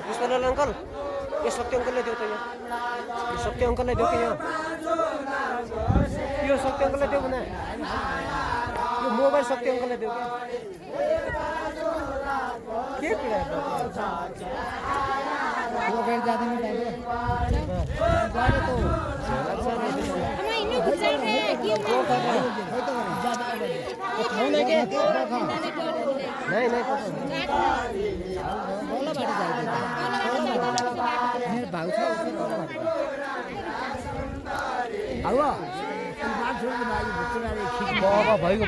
पुष्पलाल अंकल ये सत्य अंकल ले दो तो ये सत्य अंकल ले दो के यो सत्य अंकल ले दो ना यो मोबाइल सत्य अंकल ले दो के पीड़ा है मोबाइल ज्यादा नहीं चाहिए गाड़ी तो अच्छा हमें इन्हें गुजार रहे हैं क्यों नहीं के नहीं बोला बाड़ी जाए मेरे भाउ छ उसको बोला बाड़ी भाउ बात छोड़ के भाई बुच्चरा रे खींच बाबा भाई को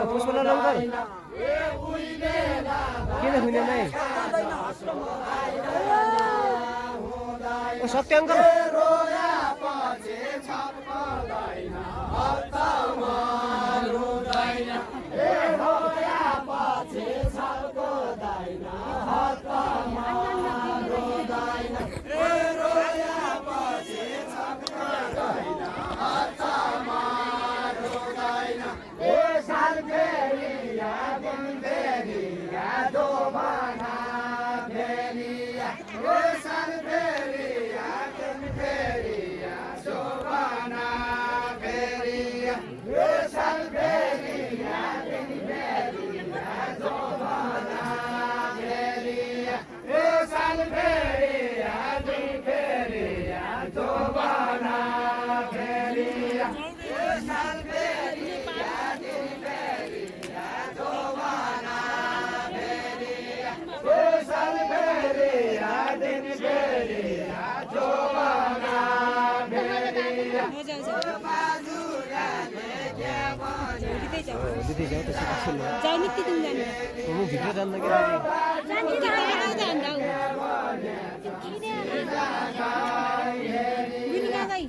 पुष्पलाल अंकल किन हुने नै सत्य अंकल फेरि आगुन फेरि आधो बना फेरि यो साल फेरि आगुन फेरि आधो बना फेरि यो साल फेरि आगुन फेरि आधो बना फेरि यो साल फेरि आगुन फेरि आधो बना फेरि यो साल फेरि आगुन फेरि आधो बना फेरि यो साल फेरि आगुन फेरि आधो बना फेरि दिदी जाऊ त सिधा जाने ती दिन जाने म भिडियो जान्न कि जाने ती आउँदा आउँदा विनी गाई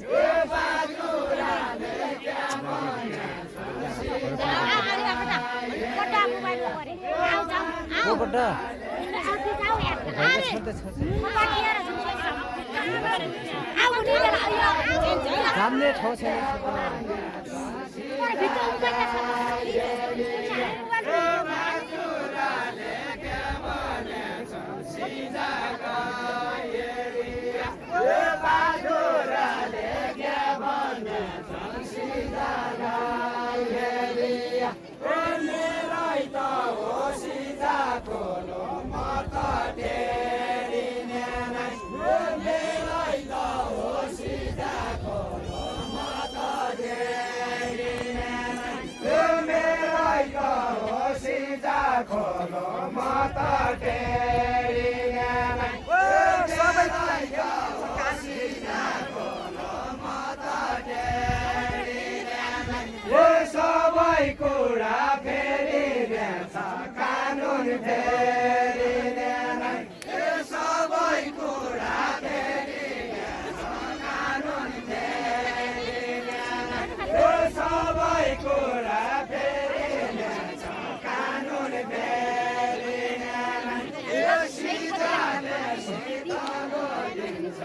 पट्टा मोबाइल गरे आउ जाऊ को बड्डा आउ जाऊ यार भाइले छोड्दै छ आउ नि जान्ने ठाउँ छैन खोलो माता तेरी नैना सबैलाई काशीमा खोलो माता तेरी नैना यो सबै कुरा फेरि ल्याउँछ कानुन फेरि नैना यो सबै कुरा फेरि ल्याउँछ कानुन फेरि नैना यो सबै कुरा फेरि ल्याउँछ कानुन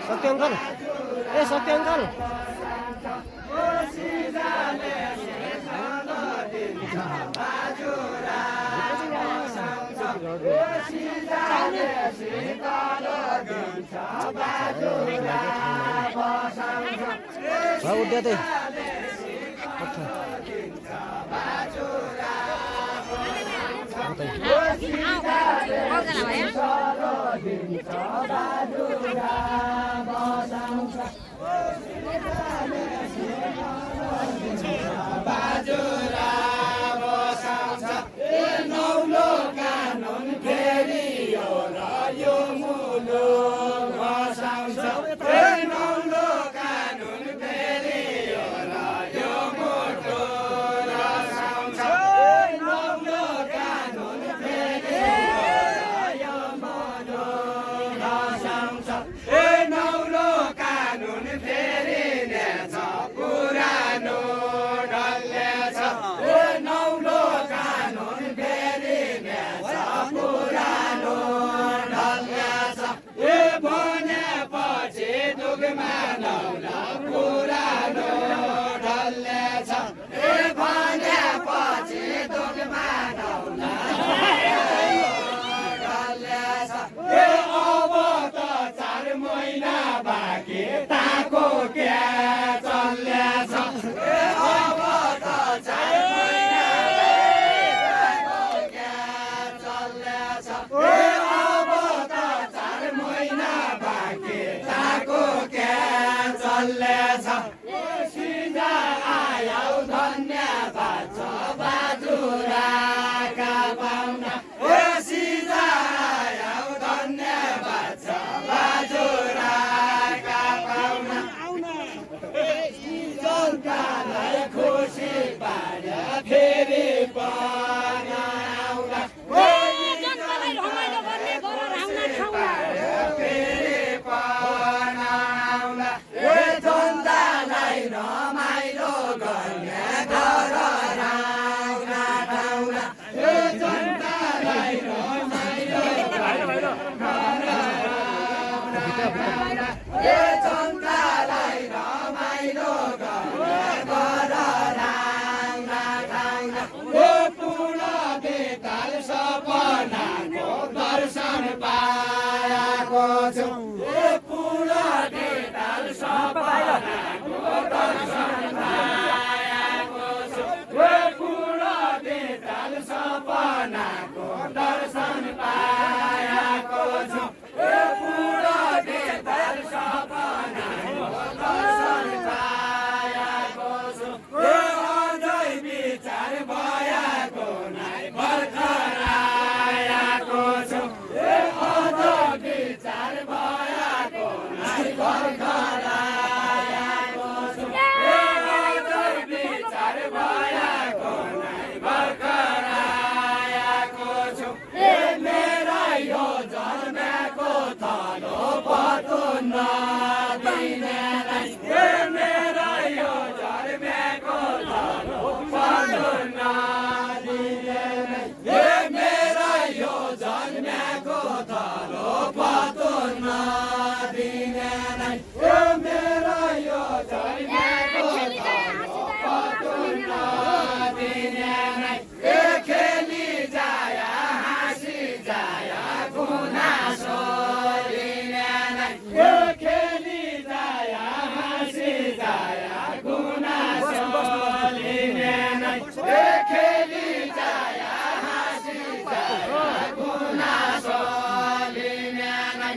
सत्य अङ्कल ए सत्य अङ्कल उड्दै नौलो कानुन फेरि यो र यो मुलो बसाउँछ नौलो कानुन फेरि यो र यो मोटो रसाउँछ नौलो कानुन फेरि यो मोटो रसाउँछ नौलो कानुन फेरि ल्याछ पुरानो डल्लेछ बेताल सपनाको दर्शन पाएको छु पूर्ण बेताल सपनाको दर्शन पाएको छु पूर्ण बेताल सपनाको दर्शन पाएको छु पूर्ण बेताल सपनाको दर्शन पाएको छु अझै विचार भयाको नै भर्खर आएको छु अझ विचार भयाको नै भर्खर आएको छु अझै विचार भयाको नै भर्खर आएको छु मेरा यो जन्मेको थलो पतो नदिनेलाई मेरा यो जन्मेको थलो पतो नदिनेलाई मेरा यो जन्मेको थलो पतो नदिनेलाई मेरा यो जन्मेको थलो पतो नदिनेलाई खेली जाया हाँसी जाया गुनासो लिनेलाई खेली जाया हाँसी जाया गुनासो लिनेलाई खेली जाया हाँसी जाया गुनासो लिनेलाई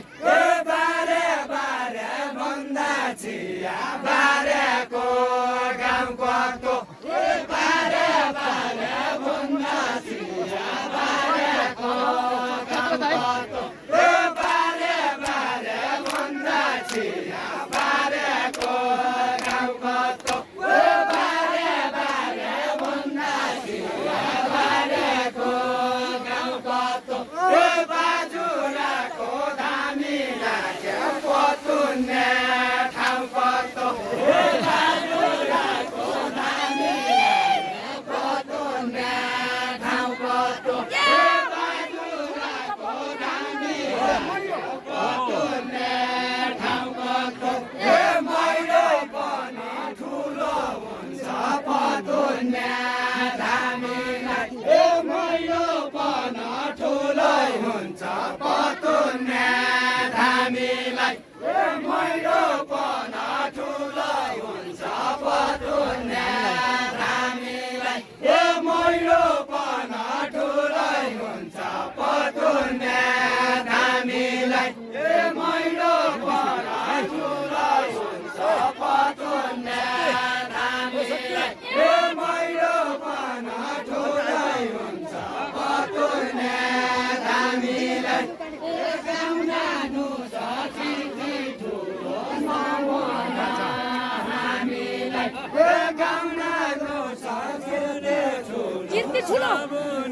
बारे बारे भन्दा छिया बारेको गाउँ कस्तो बारे बारे भन्दा छिया बारेको गाउँ कस्तो बारे बारे भन्दा छिया बारेको गाउँ कस्तो बारे बारे भन्दा छिया बारेको गाउँ कस्तो बाजुराको धामी लाग्यो पतुन्ने ठाउँ कस्तो बाजुराको धामी लाग्यो पतुन्ने ठाउँ कस्तो बाजुराको धामी लाग्यो पतुन्ने ठाउँ कस्तो मैलो पनि ठुलो हुन्छ पतुन्ने धामीलाई मैलो पनि ठुलै हुन्छ पतुन्ने धामीलाई मैलो पनि ठुलै हुन्छ पतुन्ने धामीलाई मैलो पनि ठुलै हुन्छ पतुन्ने धामीलाई मैलो पनि ठुलै हुन्छ पतुन्ने धामीलाई मैलो पनि ठुलै हुन्छ पतुन्ने धामीलाई गाउँ नानु छ ठिटी ठुलो नभन हामीलाई गाउँ नानु छ ठिटी ठुलो नभन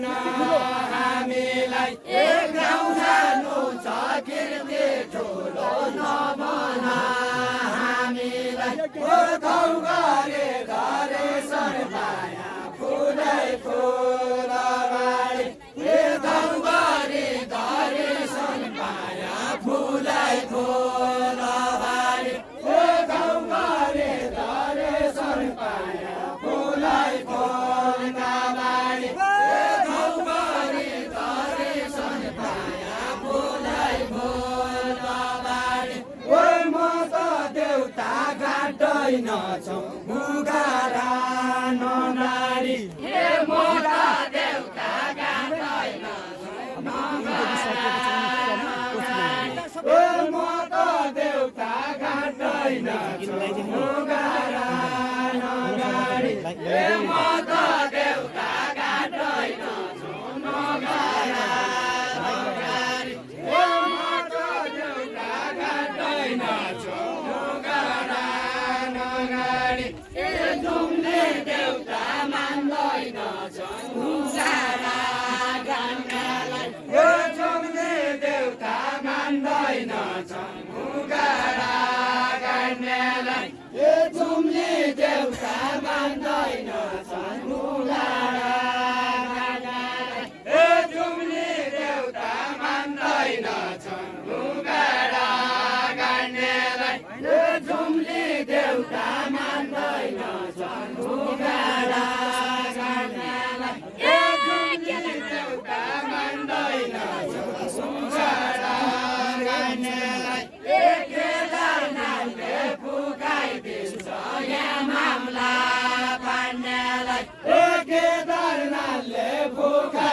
हामीलाई गाउँ नानु छ कीर्ति ठुलो नभन हामीलाई गाउँ गरे दर्शन पाया फुलै फुलबारी गाउँ गरे दर्शन पाया फुलै फुलबारी गाउँ गरे दर्शन पाया फुलै फुलबारी गाउँ गरे दर्शन पाया फुलै फुलबारी म त देउता घाटैन छौ मुगारा ननारी म त देउता घाटैन छौ म त देउता घाटैन छौ मुगारा ननारी म त देउता घाटैन छौ मुगारा ननारी म त देउता घाटैन छौ मुगारा ननारी जुम्ने देउता मान्दैन छौ मुगारा गान्नेलाई जुम्ने देउता मान्दैन छौ मुगारा गान्नेलाई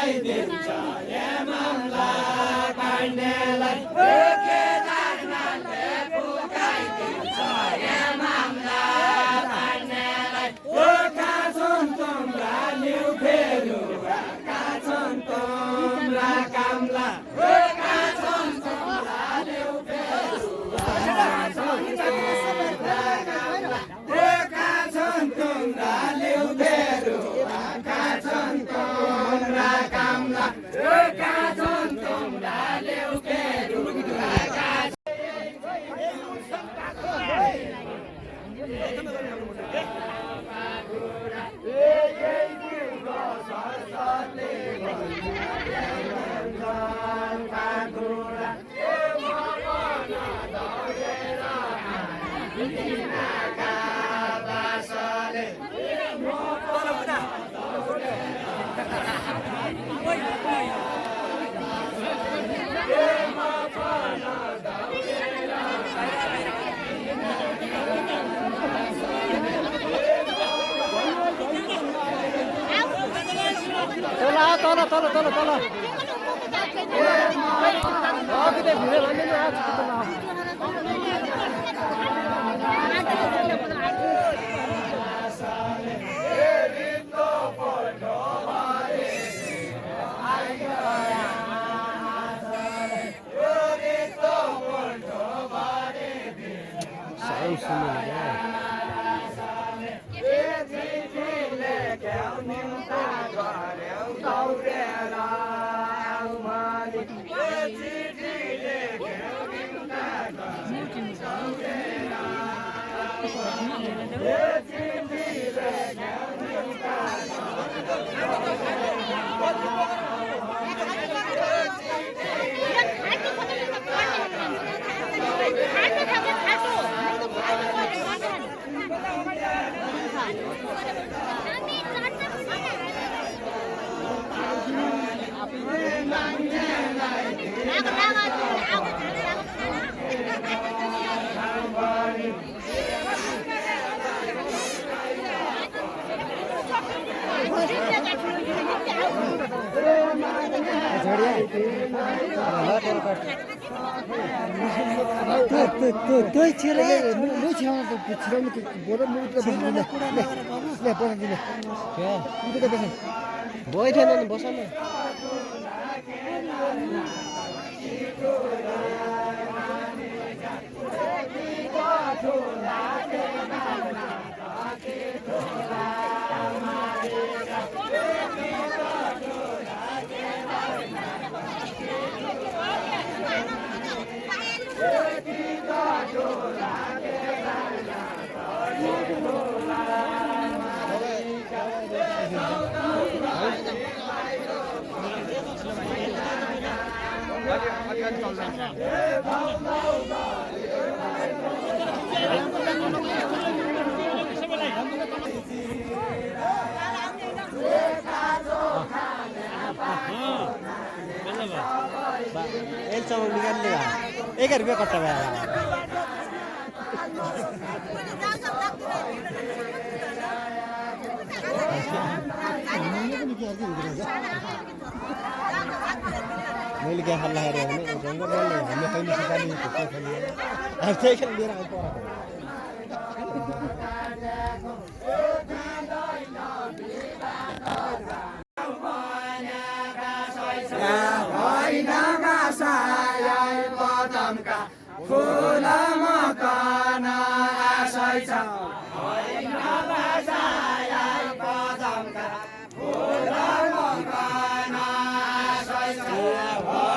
लगाइदिन्छ मामला काट्नेलाई ठेकेदारले फुकाइदिन्छ मामला काट्नेलाई कहाँ छन् तिम्रा न्यु फेरुवा कहाँ छन् तिम्रा कामला कहाँ छन् तिम्रा न्यु फेरुवा कहाँ छन् तिम्रा न्यु फेरुवा कहाँ छन् तिम्रा कामला कहाँ छन् तिम्रा न्यु फेरुवा तल तल तल तल भिडियो भन्दैन भइ थिएन नि बस न ₹1 कट्टा भयो मैले क्या खाल्ला हेरे भने रंग बोल्ने हामी कहिले सिकाली त्यस्तो खेल्ने अब त्यही खेल लिएर आइ परा फुल मकन आशै छ होइन बसाइ पदमका फुल मकन आशै छ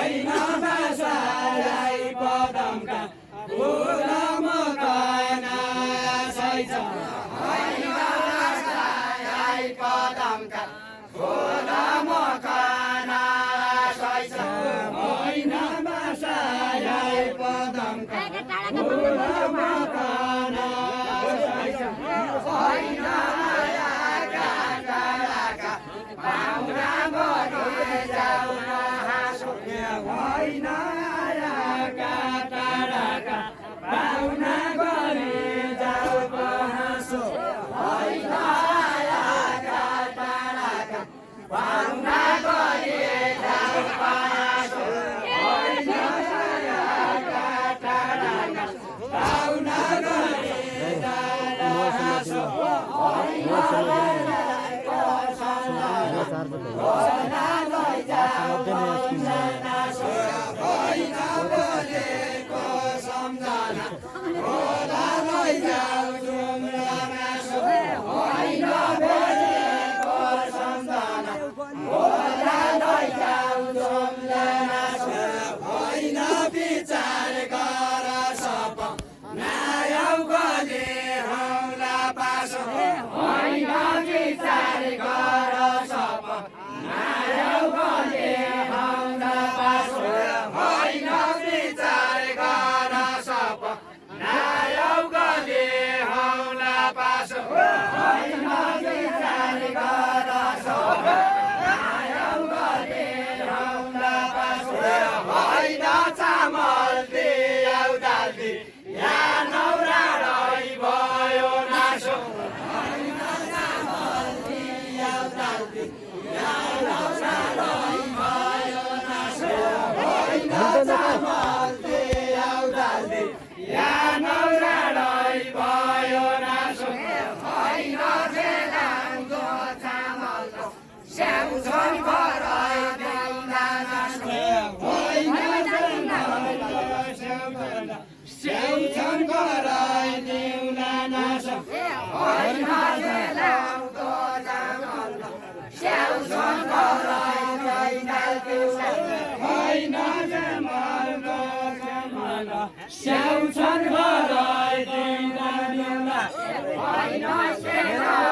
होइन बसाइ पदमका फुल मकन आशै छ होइन बसाइ पदमका फुल मकन आशै छ होइन बसाइ पदमका Bye. स्याउ छन् खराई देउला नासो स्याउ छन् खराई देउला नासो होइन जेलाउको जामल स्याउ छन् खराई देउला देउला होइन जमालको जमाल स्याउ छन् खराई देउला देउला होइन